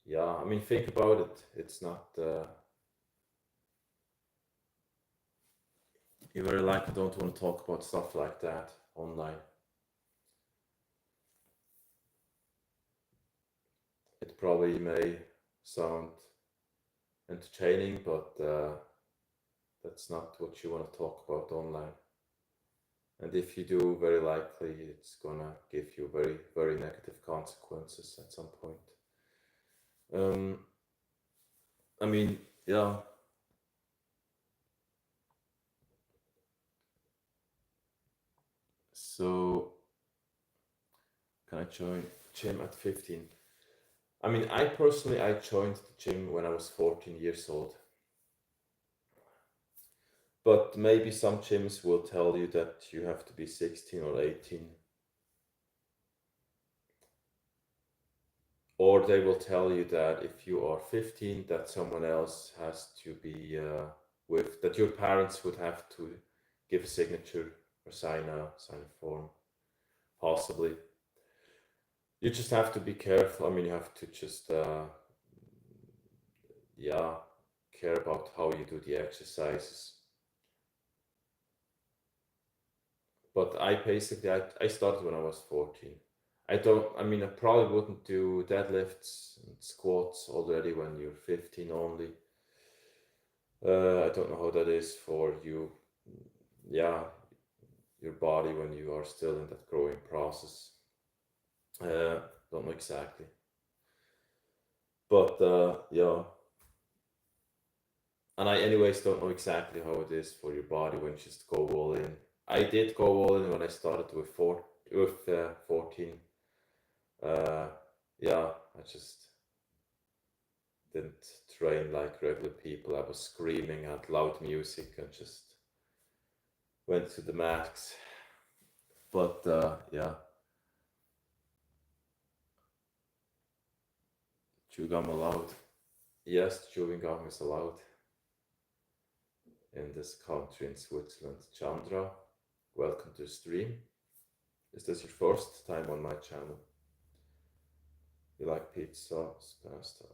yeah, I mean, think about it. It's not, you very likely don't want to talk about stuff like that online. It probably may sound entertaining, but that's not what you want to talk about online. And if you do, very likely it's gonna give you very, very negative consequences at some point. I mean, yeah. So, can I join gym at 15? I mean, I joined the gym when I was 14 years old. But maybe some gyms will tell you that you have to be 16 or 18. Or they will tell you that if you are 15, that someone else has to be that your parents would have to give a signature or sign a form, possibly. You just have to be careful. I mean, you have to just, yeah, care about how you do the exercises. But I started when I was 14. I probably wouldn't do deadlifts and squats already when you're 15 only. I don't know how that is for you, yeah, your body when you are still in that growing process. Don't know exactly. But yeah. And I anyways don't know exactly how it is for your body when you just go all in. I did go all in when I started with 14. Yeah, I just, didn't train like regular people. I was screaming at loud music and just went to the max. But yeah, chewing gum allowed. Yes, chewing gum is allowed in this country in Switzerland. Chandra, welcome to the stream. Is this your first time on my channel? You like pizza, pasta?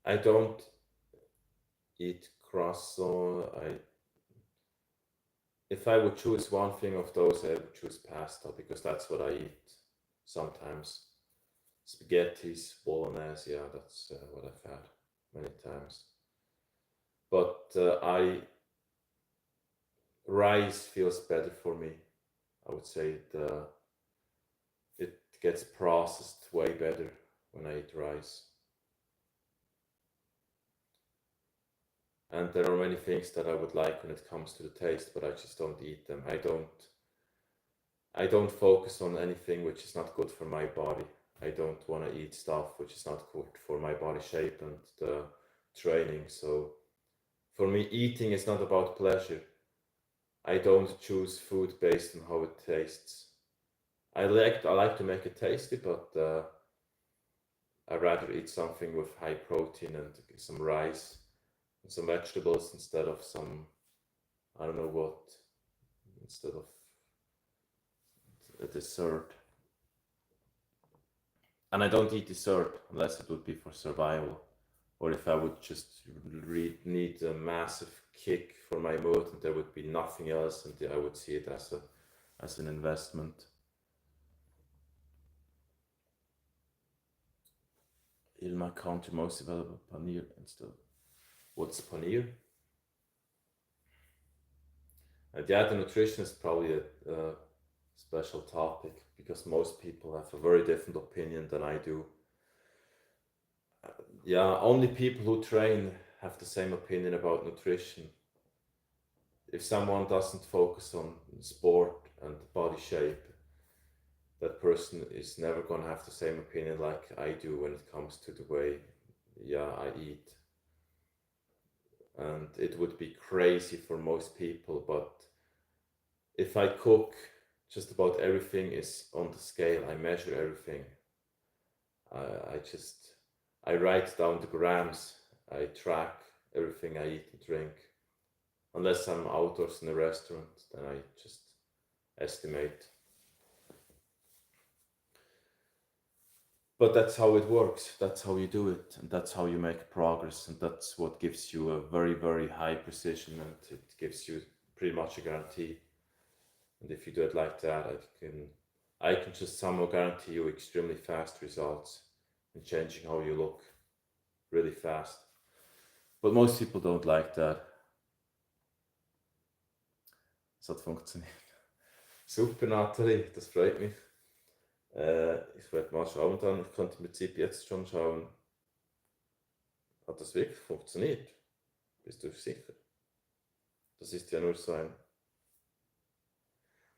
I don't eat croissant. If I would choose one thing of those, I would choose pasta because that's what I eat sometimes. Spaghettis, bolognese, yeah, that's what I've had many times. But rice feels better for me. I would say it gets processed way better when I eat rice. And there are many things that I would like when it comes to the taste, but I just don't eat them. I don't focus on anything which is not good for my body. I don't want to eat stuff which is not good for my body shape and the training. So for me, eating is not about pleasure. I don't choose food based on how it tastes. I like to make it tasty, but I'd rather eat something with high protein and some rice and some vegetables instead of some, I don't know what, instead of a dessert. And I don't eat dessert unless it would be for survival, or if I would just need a massive kick for my mood and there would be nothing else, and I would see it as an investment. In my country, most available paneer and stuff. What's paneer? And yeah, the nutrition is probably a special topic because most people have a very different opinion than I do. Yeah, only people who train have the same opinion about nutrition. If someone doesn't focus on sport and body shape, that person is never going to have the same opinion like I do when it comes to the way, yeah, I eat. And it would be crazy for most people, but if I cook, just about everything is on the scale. I measure everything. I write down the grams. I track everything I eat and drink. Unless I'm outdoors in a restaurant, then I just estimate. But that's how it works. That's how you do it, and that's how you make progress, and that's what gives you a very, very high precision, and it gives you pretty much a guarantee. And if you do it like that, I can just somehow guarantee you extremely fast results in changing how you look really fast. But most people don't like that. Es hat funktioniert. Super, Nathalie, das freut mich. Ich werde mal schauen dann. Ich könnte im Prinzip jetzt schon schauen. Hat das wirklich funktioniert? Bist du sicher? Das ist ja nur so ein...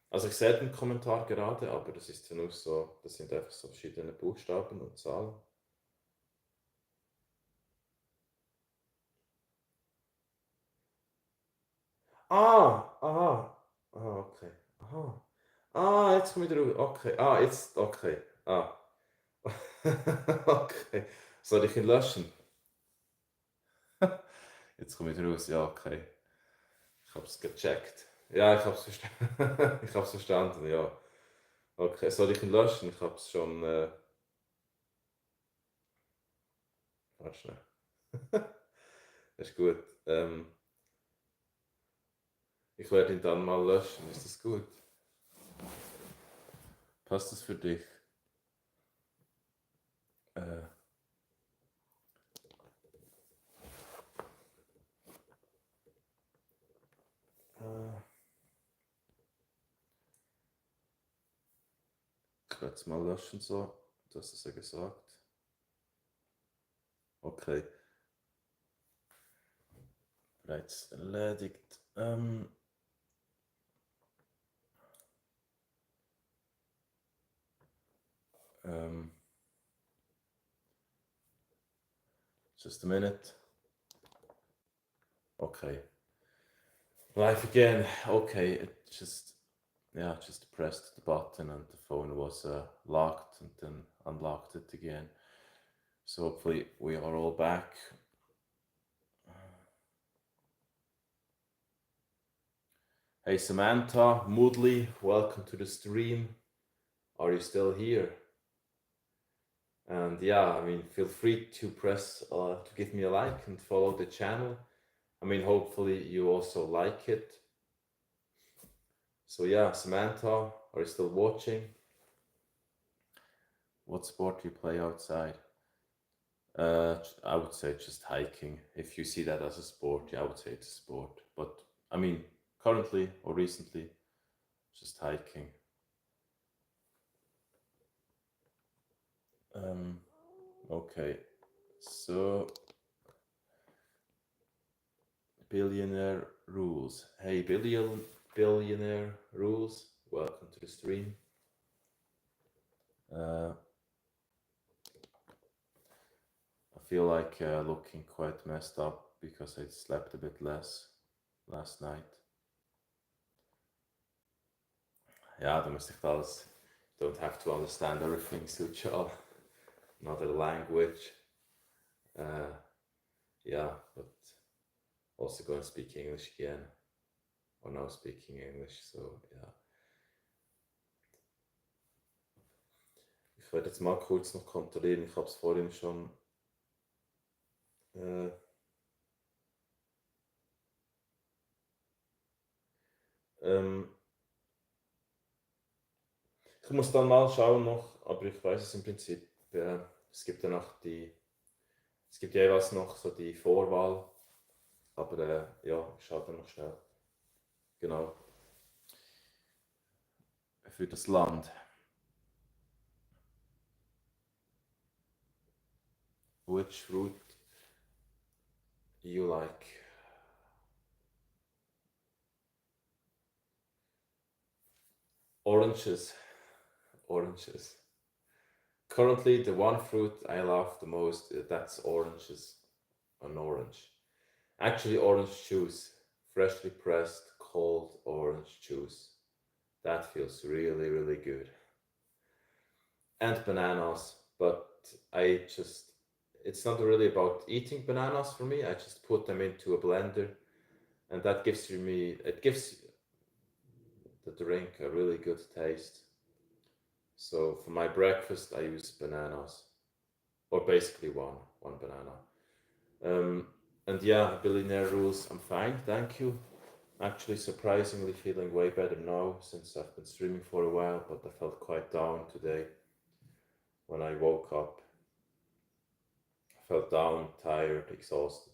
Also ich sehe den Kommentar gerade, aber das ist ja nur so, das sind einfach so verschiedene Buchstaben und Zahlen. Aha. Okay. Aha. Jetzt komme ich drauf. Okay. Jetzt, okay. Okay. Soll ich ihn löschen? Jetzt komme ich raus. Ja, okay. Ich habe es gecheckt. Ja, ich habe es verstanden. Ich habe es verstanden, ja. Okay, soll ich ihn löschen? Ich habe es schon... Warte schnell. Das ist gut. Ich werde ihn dann mal löschen. Ist das gut? Passt das für dich? Ich werde es mal löschen so. Du hast es ja gesagt. Okay. Bereits erledigt. Just a minute. Okay. Live again. Okay, it just pressed the button and the phone was locked and then unlocked it again. So hopefully we are all back. Hey Samantha, Moodley, welcome to the stream. Are you still here? And yeah, I mean, feel free to press to give me a like and follow the channel. I mean, hopefully you also like it. So yeah, Samantha, are you still watching? What sport do you play outside? I would say just hiking. If you see that as a sport, yeah, I would say it's a sport. But I mean, currently or recently, just hiking. Okay, so billionaire rules. Hey, billionaire rules. Welcome to the stream. I feel like looking quite messed up because I slept a bit less last night. Ja, du musst dich alles, don't have to understand everything, Suchal. Another language. Yeah, but also going to speak English again. Or now speaking English, so yeah. Ich werde jetzt mal kurz noch kontrollieren, ich habe es vorhin schon ich muss dann mal schauen noch, aber ich weiß es im Prinzip, es gibt ja noch es gibt jeweils noch so die Vorwahl, aber ja, ich schaue dann noch schnell. Genau. Für das Land. Which fruit you like? Oranges. Oranges. Currently, the one fruit I love the most, that's oranges. An orange. Actually, orange juice. Freshly pressed, cold orange juice. That feels really, really good. And bananas, but it's not really about eating bananas for me. I just put them into a blender and it gives the drink a really good taste. So for my breakfast, I use bananas, or basically one banana. And yeah, billionaire rules, I'm fine, thank you. Actually, surprisingly feeling way better now since I've been streaming for a while, but I felt quite down today when I woke up. I felt down, tired, exhausted,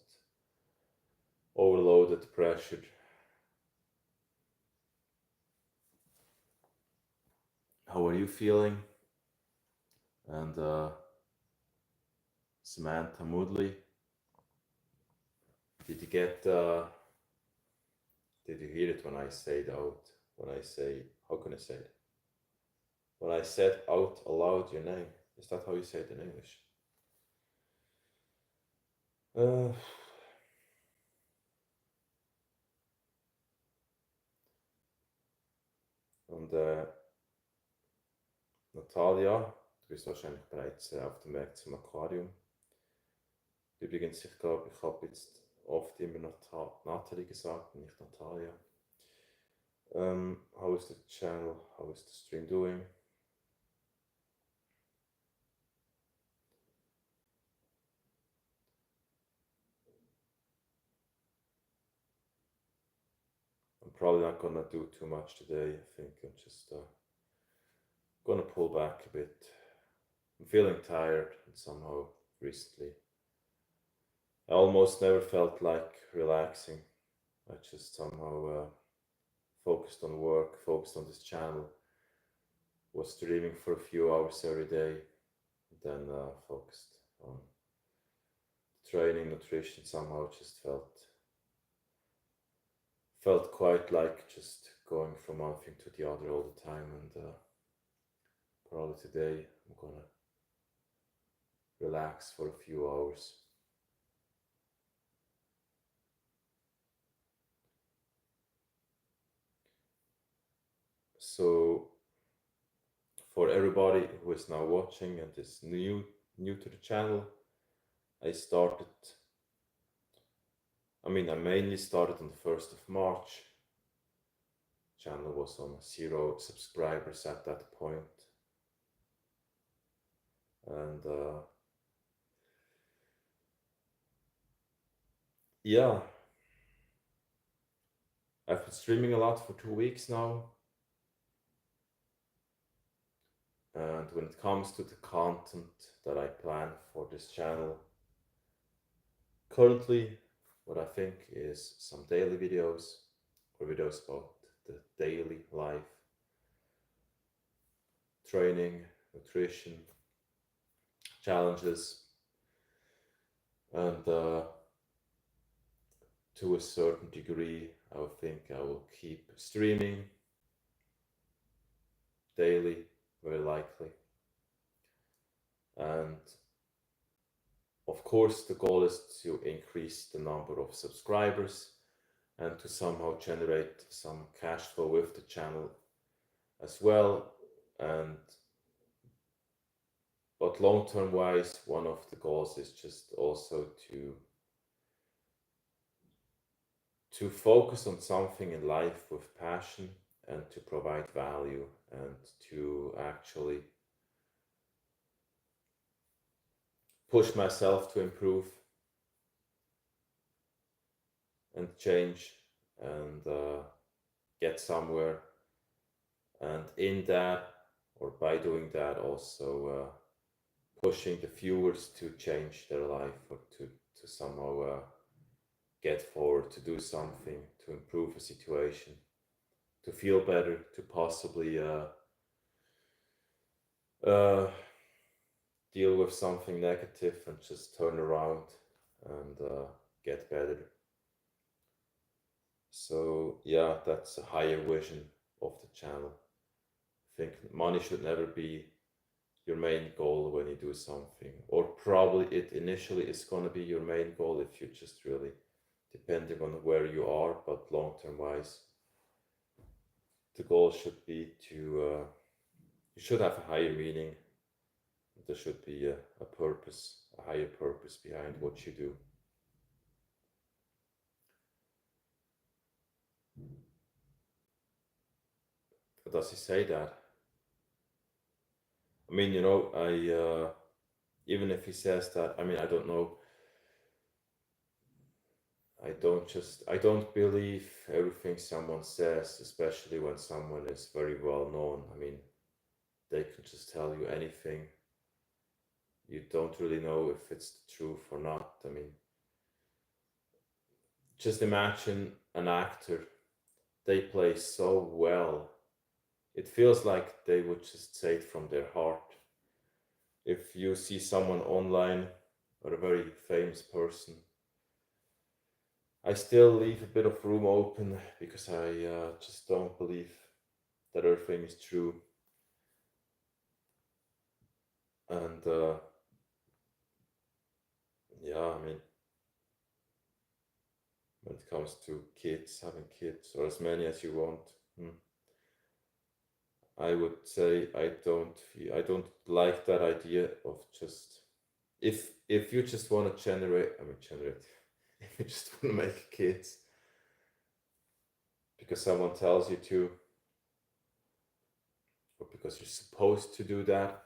overloaded, pressured. How are you feeling? And Samantha Moodley, did you hear it when I said out? How can I say it? When I said out aloud your name, is that how you say it in English? Und Natalia, du bist wahrscheinlich bereits auf dem Weg zum Aquarium. Übrigens, ich glaube, ich habe jetzt oft immer Natalie gesagt, nicht Natalia. How is the channel? How is the stream doing? I'm probably not gonna do too much today. I think I'm just gonna pull back a bit. I'm feeling tired and somehow recently. I almost never felt like relaxing. I just somehow focused on work, focused on this channel, was streaming for a few hours every day, then focused on training, nutrition, somehow just felt quite like just going from one thing to the other all the time, and probably today I'm gonna relax for a few hours. So for everybody who is now watching and is new to the channel, I started. I mainly started on the 1st of March. Channel was on 0 subscribers at that point, and yeah, I've been streaming a lot for 2 weeks now. And when it comes to the content that I plan for this channel, currently what I think is some daily videos or videos about the daily life, training, nutrition, challenges, and to a certain degree, I think I will keep streaming daily, very likely. And of course, the goal is to increase the number of subscribers and to somehow generate some cash flow with the channel as well. But long-term wise, one of the goals is just also to focus on something in life with passion and to provide value and to actually push myself to improve and change and get somewhere. And in that, or by doing that, also pushing the viewers to change their life or to somehow get forward, to do something, to improve a situation, to feel better, to possibly deal with something negative and just turn around and get better. So yeah, that's a higher vision of the channel. I think money should never be your main goal when you do something, or probably it initially is going to be your main goal if you just really, depending on where you are, but long-term wise, the goal should be to you should have a higher meaning. There should be a purpose, a higher purpose behind what you do. But does he say that? I even if he says that, I don't know. I don't believe everything someone says, especially when someone is very well known. They can just tell you anything. You don't really know if it's the truth or not. Just imagine an actor. They play so well. It feels like they would just say it from their heart. If you see someone online or a very famous person, I still leave a bit of room open because I just don't believe that everything is true. And yeah, when it comes to kids, having kids, or as many as you want, I would say I don't like that idea of just if you just want to generate if you just want to make kids because someone tells you to, or because you're supposed to do that,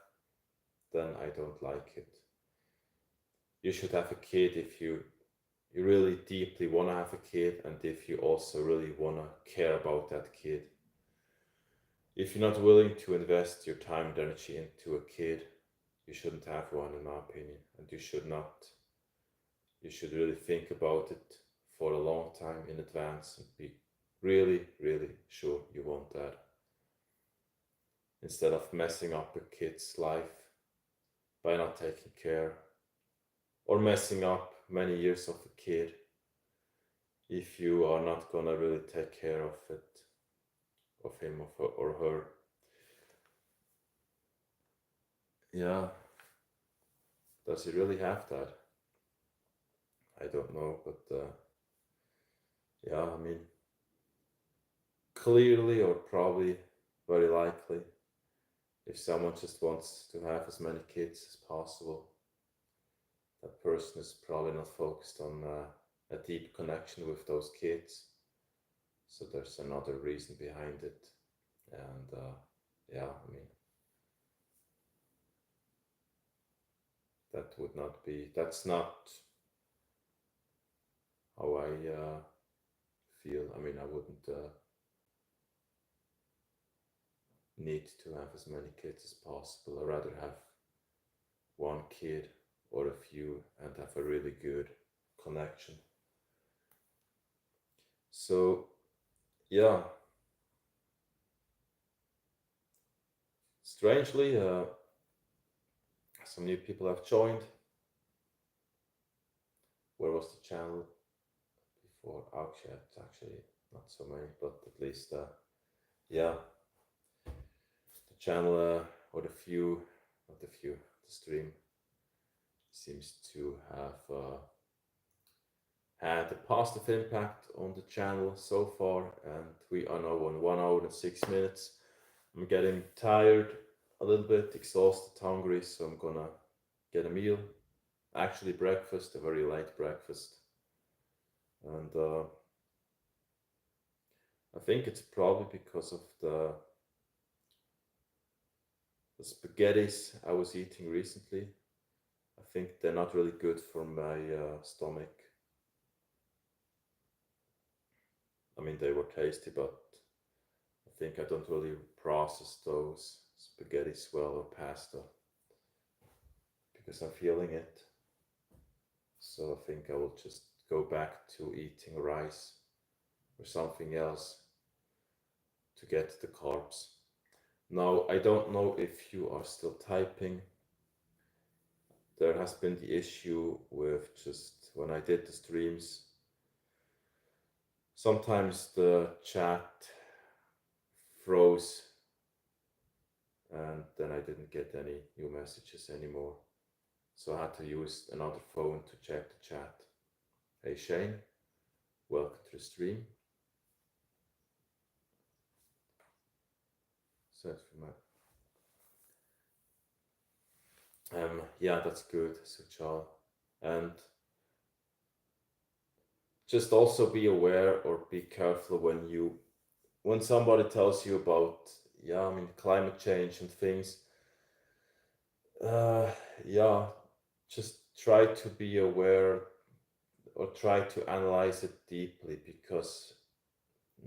then I don't like it. You should have a kid if you really deeply want to have a kid, and if you also really want to care about that kid. If you're not willing to invest your time and energy into a kid, you shouldn't have one, in my opinion. And you should really think about it for a long time in advance and be really, really sure you want that. Instead of messing up a kid's life by not taking care, or messing up many years of a kid if you are not gonna really take care of it, of him or her. Yeah, does he really have that? I don't know, but yeah, clearly or probably very likely. If someone just wants to have as many kids as possible, that person is probably not focused on a deep connection with those kids. So there's another reason behind it. And yeah, I mean, that's not how I feel. I mean, I wouldn't need to have as many kids as possible. I'd rather have one kid or a few and have a really good connection. So, yeah, strangely, some new people have joined. Where was the channel before? Actually, it's actually not so many, but at least, yeah, the channel or the stream seems to have had a positive impact on the channel so far, and we are now on 1 hour and 6 minutes. I'm getting tired, a little bit exhausted, hungry, so I'm gonna get a meal. Actually, breakfast, a very light breakfast, and I think it's probably because of the spaghettis I was eating recently. I think they're not really good for my stomach. I mean, they were tasty, but I think I don't really process those spaghettis well or pasta because I'm feeling it. So I think I will just go back to eating rice or something else to get the carbs. Now, I don't know if you are still typing. There has been the issue with just when I did the streams, sometimes the chat froze and then I didn't get any new messages anymore. So I had to use another phone to check the chat. Hey Shane, welcome to the stream. So yeah, that's good, Suchal. And just also be aware or be careful when somebody tells you about, yeah, I mean, climate change and things. uh yeah, just try to be aware or try to analyze it deeply, because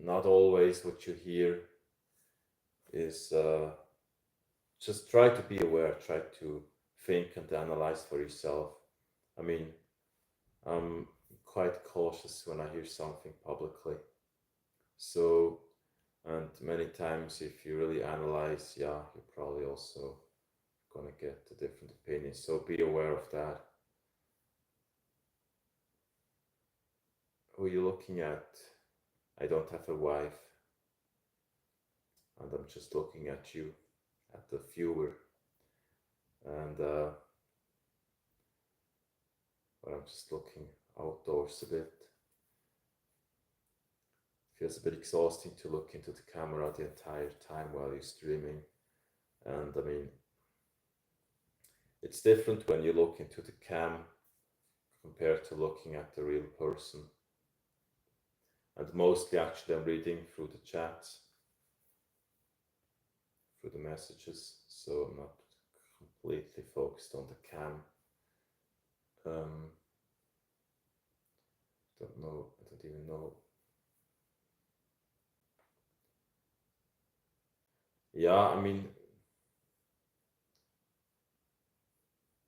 not always what you hear is just try to be aware, try to think and analyze for yourself. I mean, I'm quite cautious when I hear something publicly. So, and many times if you really analyze, yeah, you're probably also gonna get a different opinion. So be aware of that. Who are you looking at? I don't have a wife, and I'm just looking at you, at the viewer, and I'm just looking outdoors a bit. Feels a bit exhausting to look into the camera the entire time while you're streaming, and I mean, it's different when you look into the cam compared to looking at the real person. And mostly, actually, I'm reading through the chats, through the messages, so I'm not completely focused on the cam. Don't know, I don't even know. Yeah, I mean,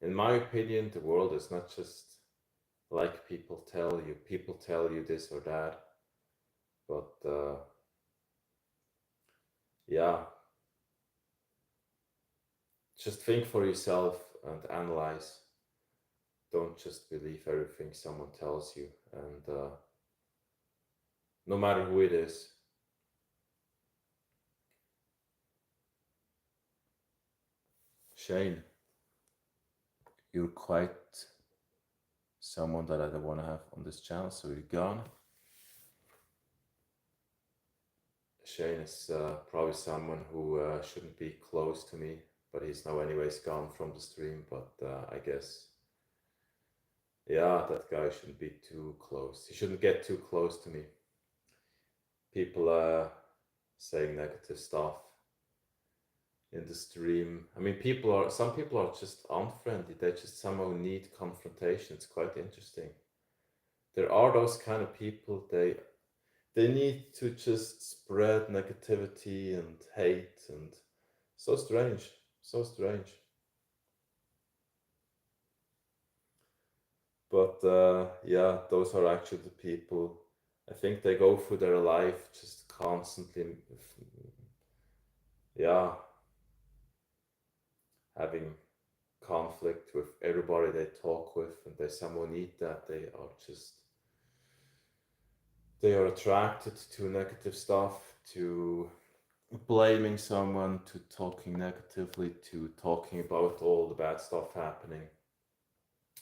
in my opinion, the world is not just like people tell you. People tell you this or that, but yeah, just think for yourself and analyze. Don't just believe everything someone tells you, and no matter who it is. Shane, you're quite someone that I don't want to have on this channel, so you're gone. Shane is probably someone who shouldn't be close to me, but he's now anyways gone from the stream. But I guess, yeah, that guy shouldn't be too close. He shouldn't get too close to me. People saying negative stuff in the stream. I mean, some people are just unfriendly. They just somehow need confrontation. It's quite interesting. There are those kind of people. They need to just spread negativity and hate, and so strange, so strange. But yeah, those are actually the people. I think they go through their life just constantly, yeah, having conflict with everybody they talk with, and they somehow need that. They are attracted to negative stuff, to blaming someone, to talking negatively, to talking about all the bad stuff happening,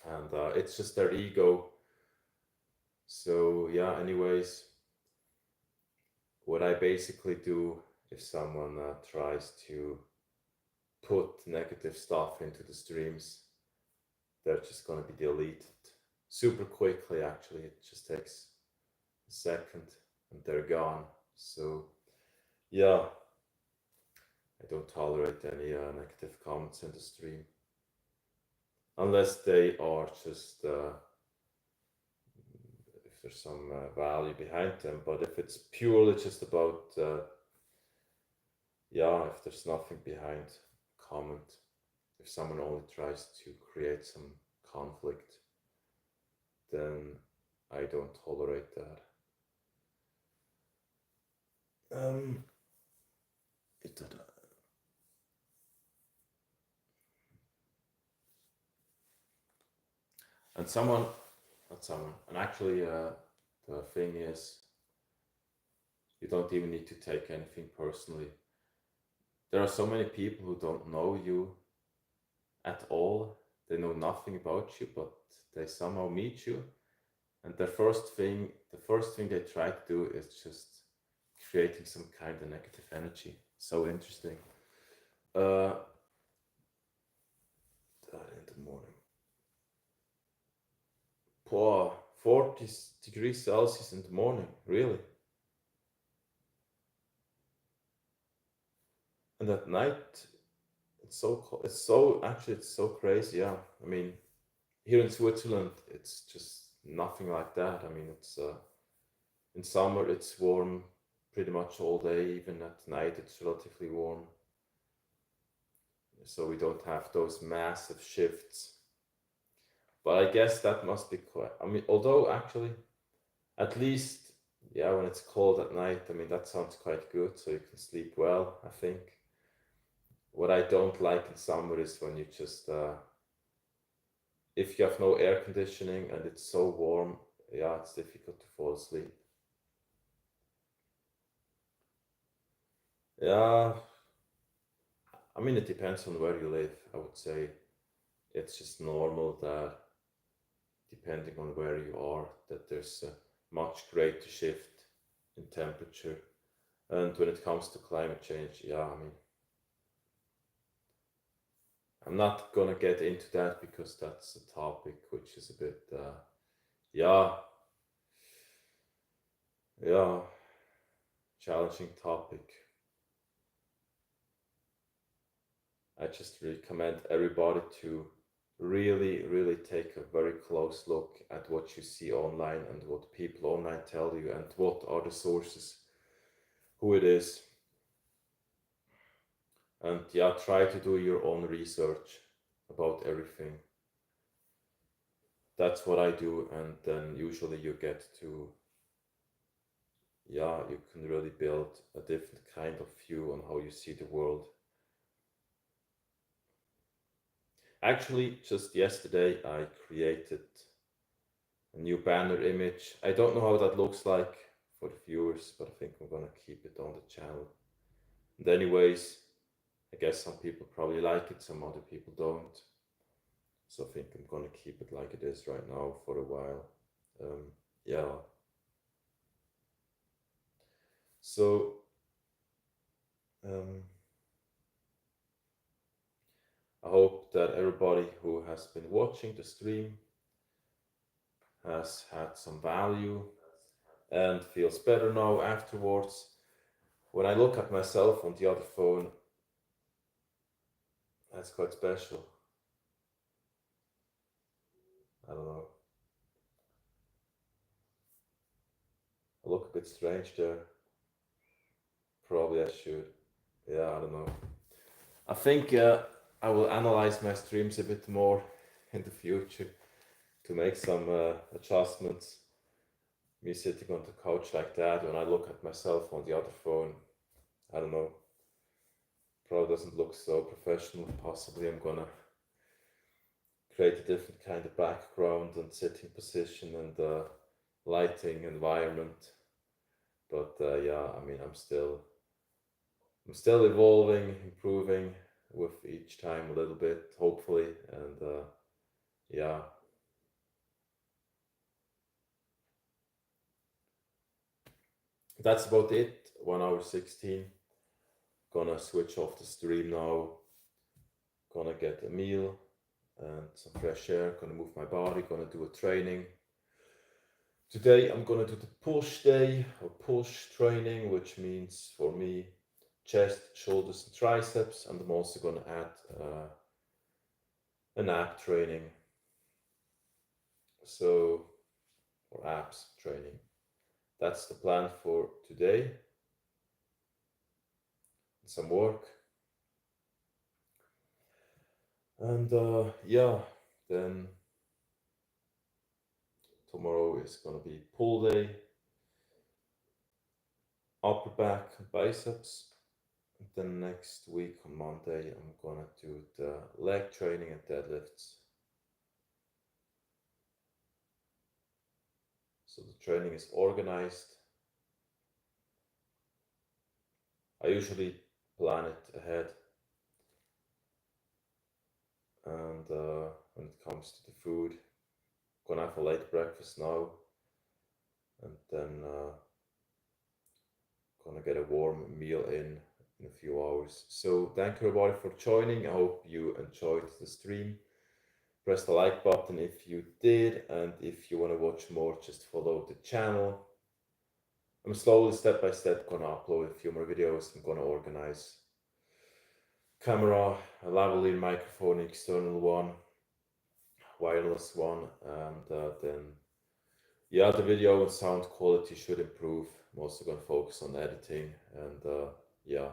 and it's just their ego. So yeah, anyways, what I basically do if someone tries to put negative stuff into the streams, they're just going to be deleted super quickly. Actually, it just takes a second and they're gone. So yeah, I don't tolerate any negative comments in the stream unless they are just if there's some value behind them. But if it's purely just about yeah, if there's nothing behind comment, if someone only tries to create some conflict, then I don't tolerate that. Um, and someone, not someone, and actually, the thing is, you don't even need to take anything personally. There are so many people who don't know you at all. They know nothing about you, but they somehow meet you, and the first thing they try to do is just creating some kind of negative energy. So interesting. That in the morning. Poor 40 degrees Celsius in the morning, really. And at night, it's so cold. It's so crazy. Yeah, I mean, here in Switzerland, it's just nothing like that. I mean, it's in summer it's warm pretty much all day. Even at night, it's relatively warm. So we don't have those massive shifts. But I guess that must be quite. I mean, although actually, at least, yeah, when it's cold at night, I mean, that sounds quite good. So you can sleep well, I think. What I don't like in summer is when you just, if you have no air conditioning and it's so warm, yeah, it's difficult to fall asleep. Yeah, I mean, it depends on where you live. I would say it's just normal that depending on where you are, that there's a much greater shift in temperature. And when it comes to climate change, yeah, I mean, I'm not gonna get into that because that's a topic which is a bit, yeah, yeah, challenging topic. I just recommend everybody to really, really take a very close look at what you see online and what people online tell you and what are the sources, who it is. And yeah, try to do your own research about everything. That's what I do, and then usually you get to, yeah, you can really build a different kind of view on how you see the world. Actually, just yesterday I created a new banner image. I don't know how that looks like for the viewers, but I think I'm gonna keep it on the channel. And anyways, I guess some people probably like it, some other people don't. So I think I'm gonna keep it like it is right now for a while. Yeah. So Um, I hope that everybody who has been watching the stream has had some value and feels better now afterwards. When I look at myself on the other phone, that's quite special. I don't know. I look a bit strange there. Probably I should. Yeah, I don't know. I think I will analyze my streams a bit more in the future to make some adjustments. Me sitting on the couch like that, when I look at myself on the other phone, I don't know, probably doesn't look so professional. Possibly I'm gonna create a different kind of background and sitting position and lighting environment. But yeah, I mean, I'm still evolving, improving with each time a little bit, hopefully, and yeah. That's about it. 1 hour 16. Gonna switch off the stream now. Gonna get a meal and some fresh air. Gonna move my body. Gonna do a training. Today I'm gonna do the push day or push training, which means for me chest, shoulders, and triceps. And I'm also gonna add an ab training. So, or abs training. That's the plan for today. Some work. And yeah, then tomorrow is gonna be pull day, upper back, biceps. Then next week on Monday, I'm gonna do the leg training and deadlifts. So the training is organized. I usually plan it ahead. And when it comes to the food, gonna have a late breakfast now, and then gonna get a warm meal in a few hours. So thank you everybody for joining. I hope you enjoyed the stream. Press the like button if you did, and if you want to watch more, just follow the channel. I'm slowly, step by step, gonna upload a few more videos. I'm gonna organize camera, a lavalier microphone, external one, wireless one, and then yeah, the video and sound quality should improve. I'm also gonna focus on editing, and yeah,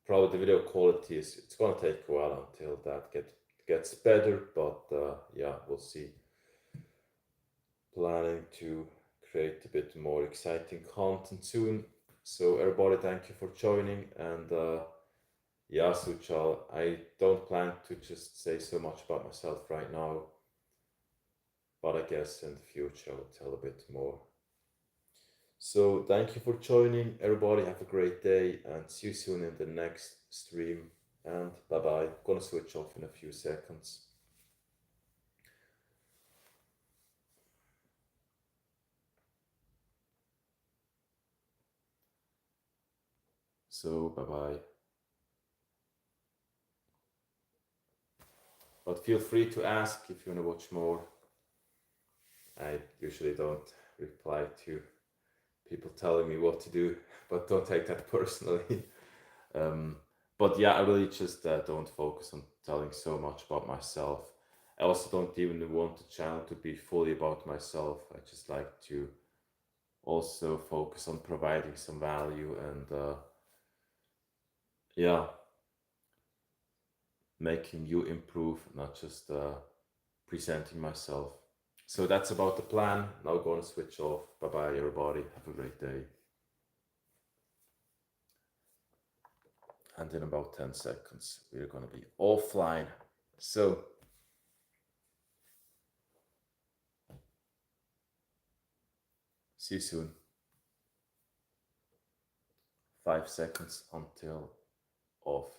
probably the video quality it's gonna take a while until that gets better, but yeah, we'll see. Planning to create a bit more exciting content soon. So everybody, thank you for joining, and yeah, Suchal, I don't plan to just say so much about myself right now, but I guess in the future I will tell a bit more. So thank you for joining, everybody. Have a great day, and see you soon in the next stream. And bye bye. Gonna switch off in a few seconds. So bye bye. But feel free to ask if you want to watch more. I usually don't reply to people telling me what to do, but don't take that personally. But yeah, I really just don't focus on telling so much about myself. I also don't even want the channel to be fully about myself. I just like to also focus on providing some value and yeah, making you improve, not just presenting myself. So that's about the plan. Now going to switch off. Bye bye, everybody. Have a great day. And in about 10 seconds, we're going to be offline. So, see you soon. 5 seconds until off.